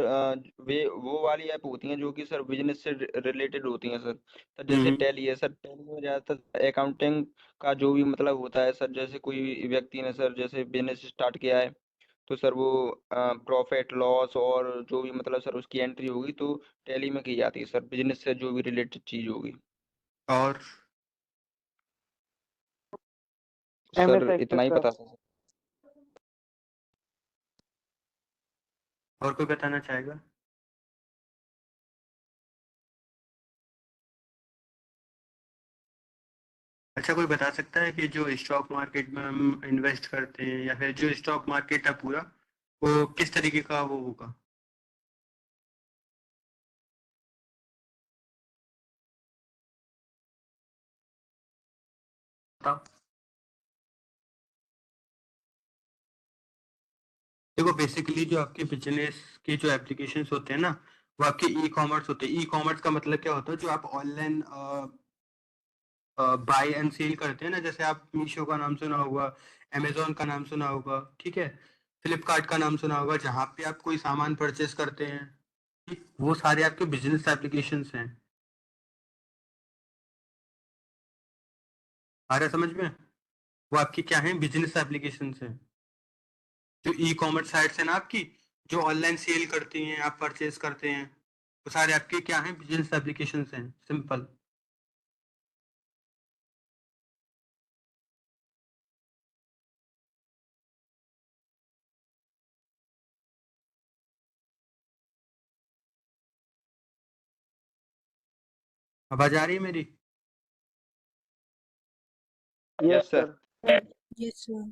वे वो वाली ऐप होती हैं जो कि सर बिजनेस से रिलेटेड होती हैं सर। सर जैसे हम्म। टैली है सर, टैली में ज़्यादातर अकाउंटिंग का जो भी मतलब होता है सर, जैसे कोई व्यक्ति ने सर जैसे बिजनेस स्टार्ट किया है तो सर वो प्रॉफिट लॉस और जो भी मतलब सर उसकी एंट्री होगी तो टैली में की जाती है सर, बिजनेस से जो भी रिलेटेड चीज़ होगी। और सर एमएस इतना एक्सेल ही का। पता सर। और कोई बताना चाहेगा? अच्छा, कोई बता सकता है कि जो स्टॉक मार्केट में हम इन्वेस्ट करते हैं या फिर जो स्टॉक मार्केट है पूरा, वो किस तरीके का वो होगा? बताओ। देखो बेसिकली जो आपके बिजनेस के जो एप्लीकेशंस होते हैं ना, वो आपके ई कॉमर्स होते हैं। ई कॉमर्स का मतलब क्या होता है? जो आप ऑनलाइन बाय एंड सेल करते हैं ना, जैसे आप मीशो का नाम सुना होगा, अमेजोन का नाम सुना होगा, ठीक है, फ्लिपकार्ट का नाम सुना होगा, जहाँ पे आप कोई सामान परचेस करते हैं, ठीक, वो सारे आपके बिजनेस एप्लीकेशंस हैं। आ रहा है समझ में? वो आपकी क्या है? बिजनेस एप्लीकेशंस हैं। जो ई कॉमर्स साइट्स है ना आपकी, जो ऑनलाइन सेल करती हैं, आप परचेस करते हैं, वो सारे आपके क्या हैं? बिजनेस एप्लीकेशंस हैं, सिंपल। आवाज आ रही है मेरी? Yes yes sir. Sir. Yes sir.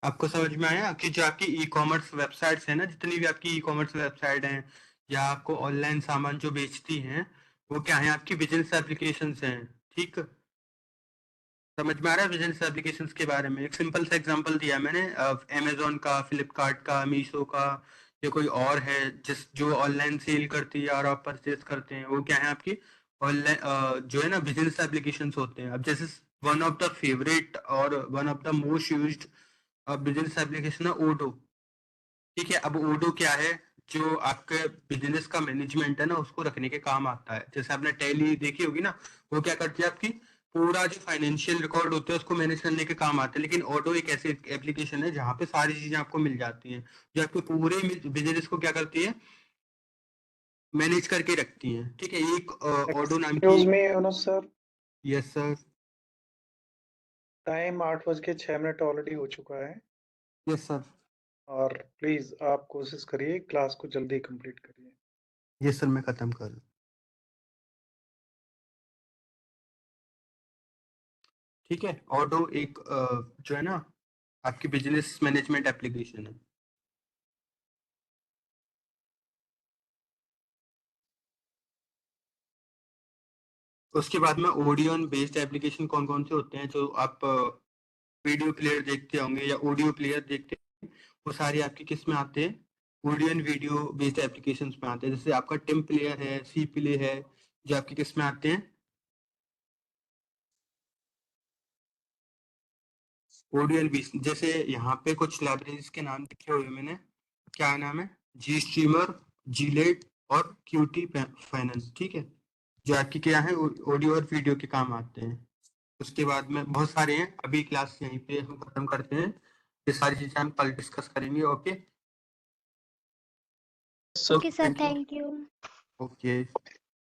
आपको समझ में आया कि जो आपकी ई कॉमर्स वेबसाइट्स है ना, जितनी भी आपकी ई कॉमर्स वेबसाइट हैं या आपको ऑनलाइन सामान जो बेचती हैं, वो क्या है, आपकी बिजनेस एप्लीकेशंस हैं। ठीक, समझ में आ रहा है बिजनेस एप्लीकेशंस के बारे में? एक सिंपल सा एग्जांपल दिया मैंने, अमेजोन का, फ्लिपकार्ट का, मीशो का, या कोई और है जो ऑनलाइन सेल करती है और आप परचेज करते हैं, वो क्या है आपकी ऑनलाइन जो है ना बिजनेस एप्लीकेशंस होते हैं। अब जैसे वन ऑफ द फेवरेट और one of the most used business application है ओडो। ठीक है, अब ओडो क्या है, जो आपके बिजनेस का मैनेजमेंट है ना उसको रखने के काम आता है। जैसे आपने टैली देखी होगी ना, वो क्या करती है, आपकी पूरा जो फाइनेंशियल रिकॉर्ड होते हैं उसको मैनेज करने के काम आते हैं। लेकिन ऑडो एक ऐसी एप्लीकेशन है जहाँ पे सारी चीजें आपको मिल जाती हैं, जो आपके पूरे बिजनेस को क्या करती है, मैनेज करके रखती हैं। ठीक है, एक ऑडो नाम की। Excuse me Anuj sir, yes sir. Time 8:06 already हो चुका है यस सर। और प्लीज आप कोशिश करिए क्लास को जल्दी कंप्लीट करिए। यस सर, मैं खत्म कर लूँ। ठीक है, ऑडो एक जो है ना आपकी बिजनेस मैनेजमेंट एप्लीकेशन है। उसके बाद में ओडियन बेस्ड एप्लीकेशन कौन कौन से होते हैं, जो आप वीडियो प्लेयर देखते होंगे या ऑडियो प्लेयर देखते हैं, वो सारे आपके किस में आते हैं, ओडियन वीडियो बेस्ड एप्लीकेशंस में आते हैं। जैसे आपका टिम प्लेयर है, सी प्ले है, जो आपके किस में आते हैं, ओडियन बेस्ड। जैसे यहाँ पे कुछ लाइब्रेरीज के नाम लिखे हुए मैंने, क्या नाम है, जी स्ट्रीमर, जीलेट और क्यूटी फाइनेंस। ठीक है, जो आपकी क्या है ऑडियो और वीडियो के काम आते हैं। उसके बाद में बहुत सारे हैं, अभी क्लास यहीं पे हम खत्म करते हैं, ये सारी चीजें हम कल डिस्कस करेंगे। Okay okay sir, thank you. Okay.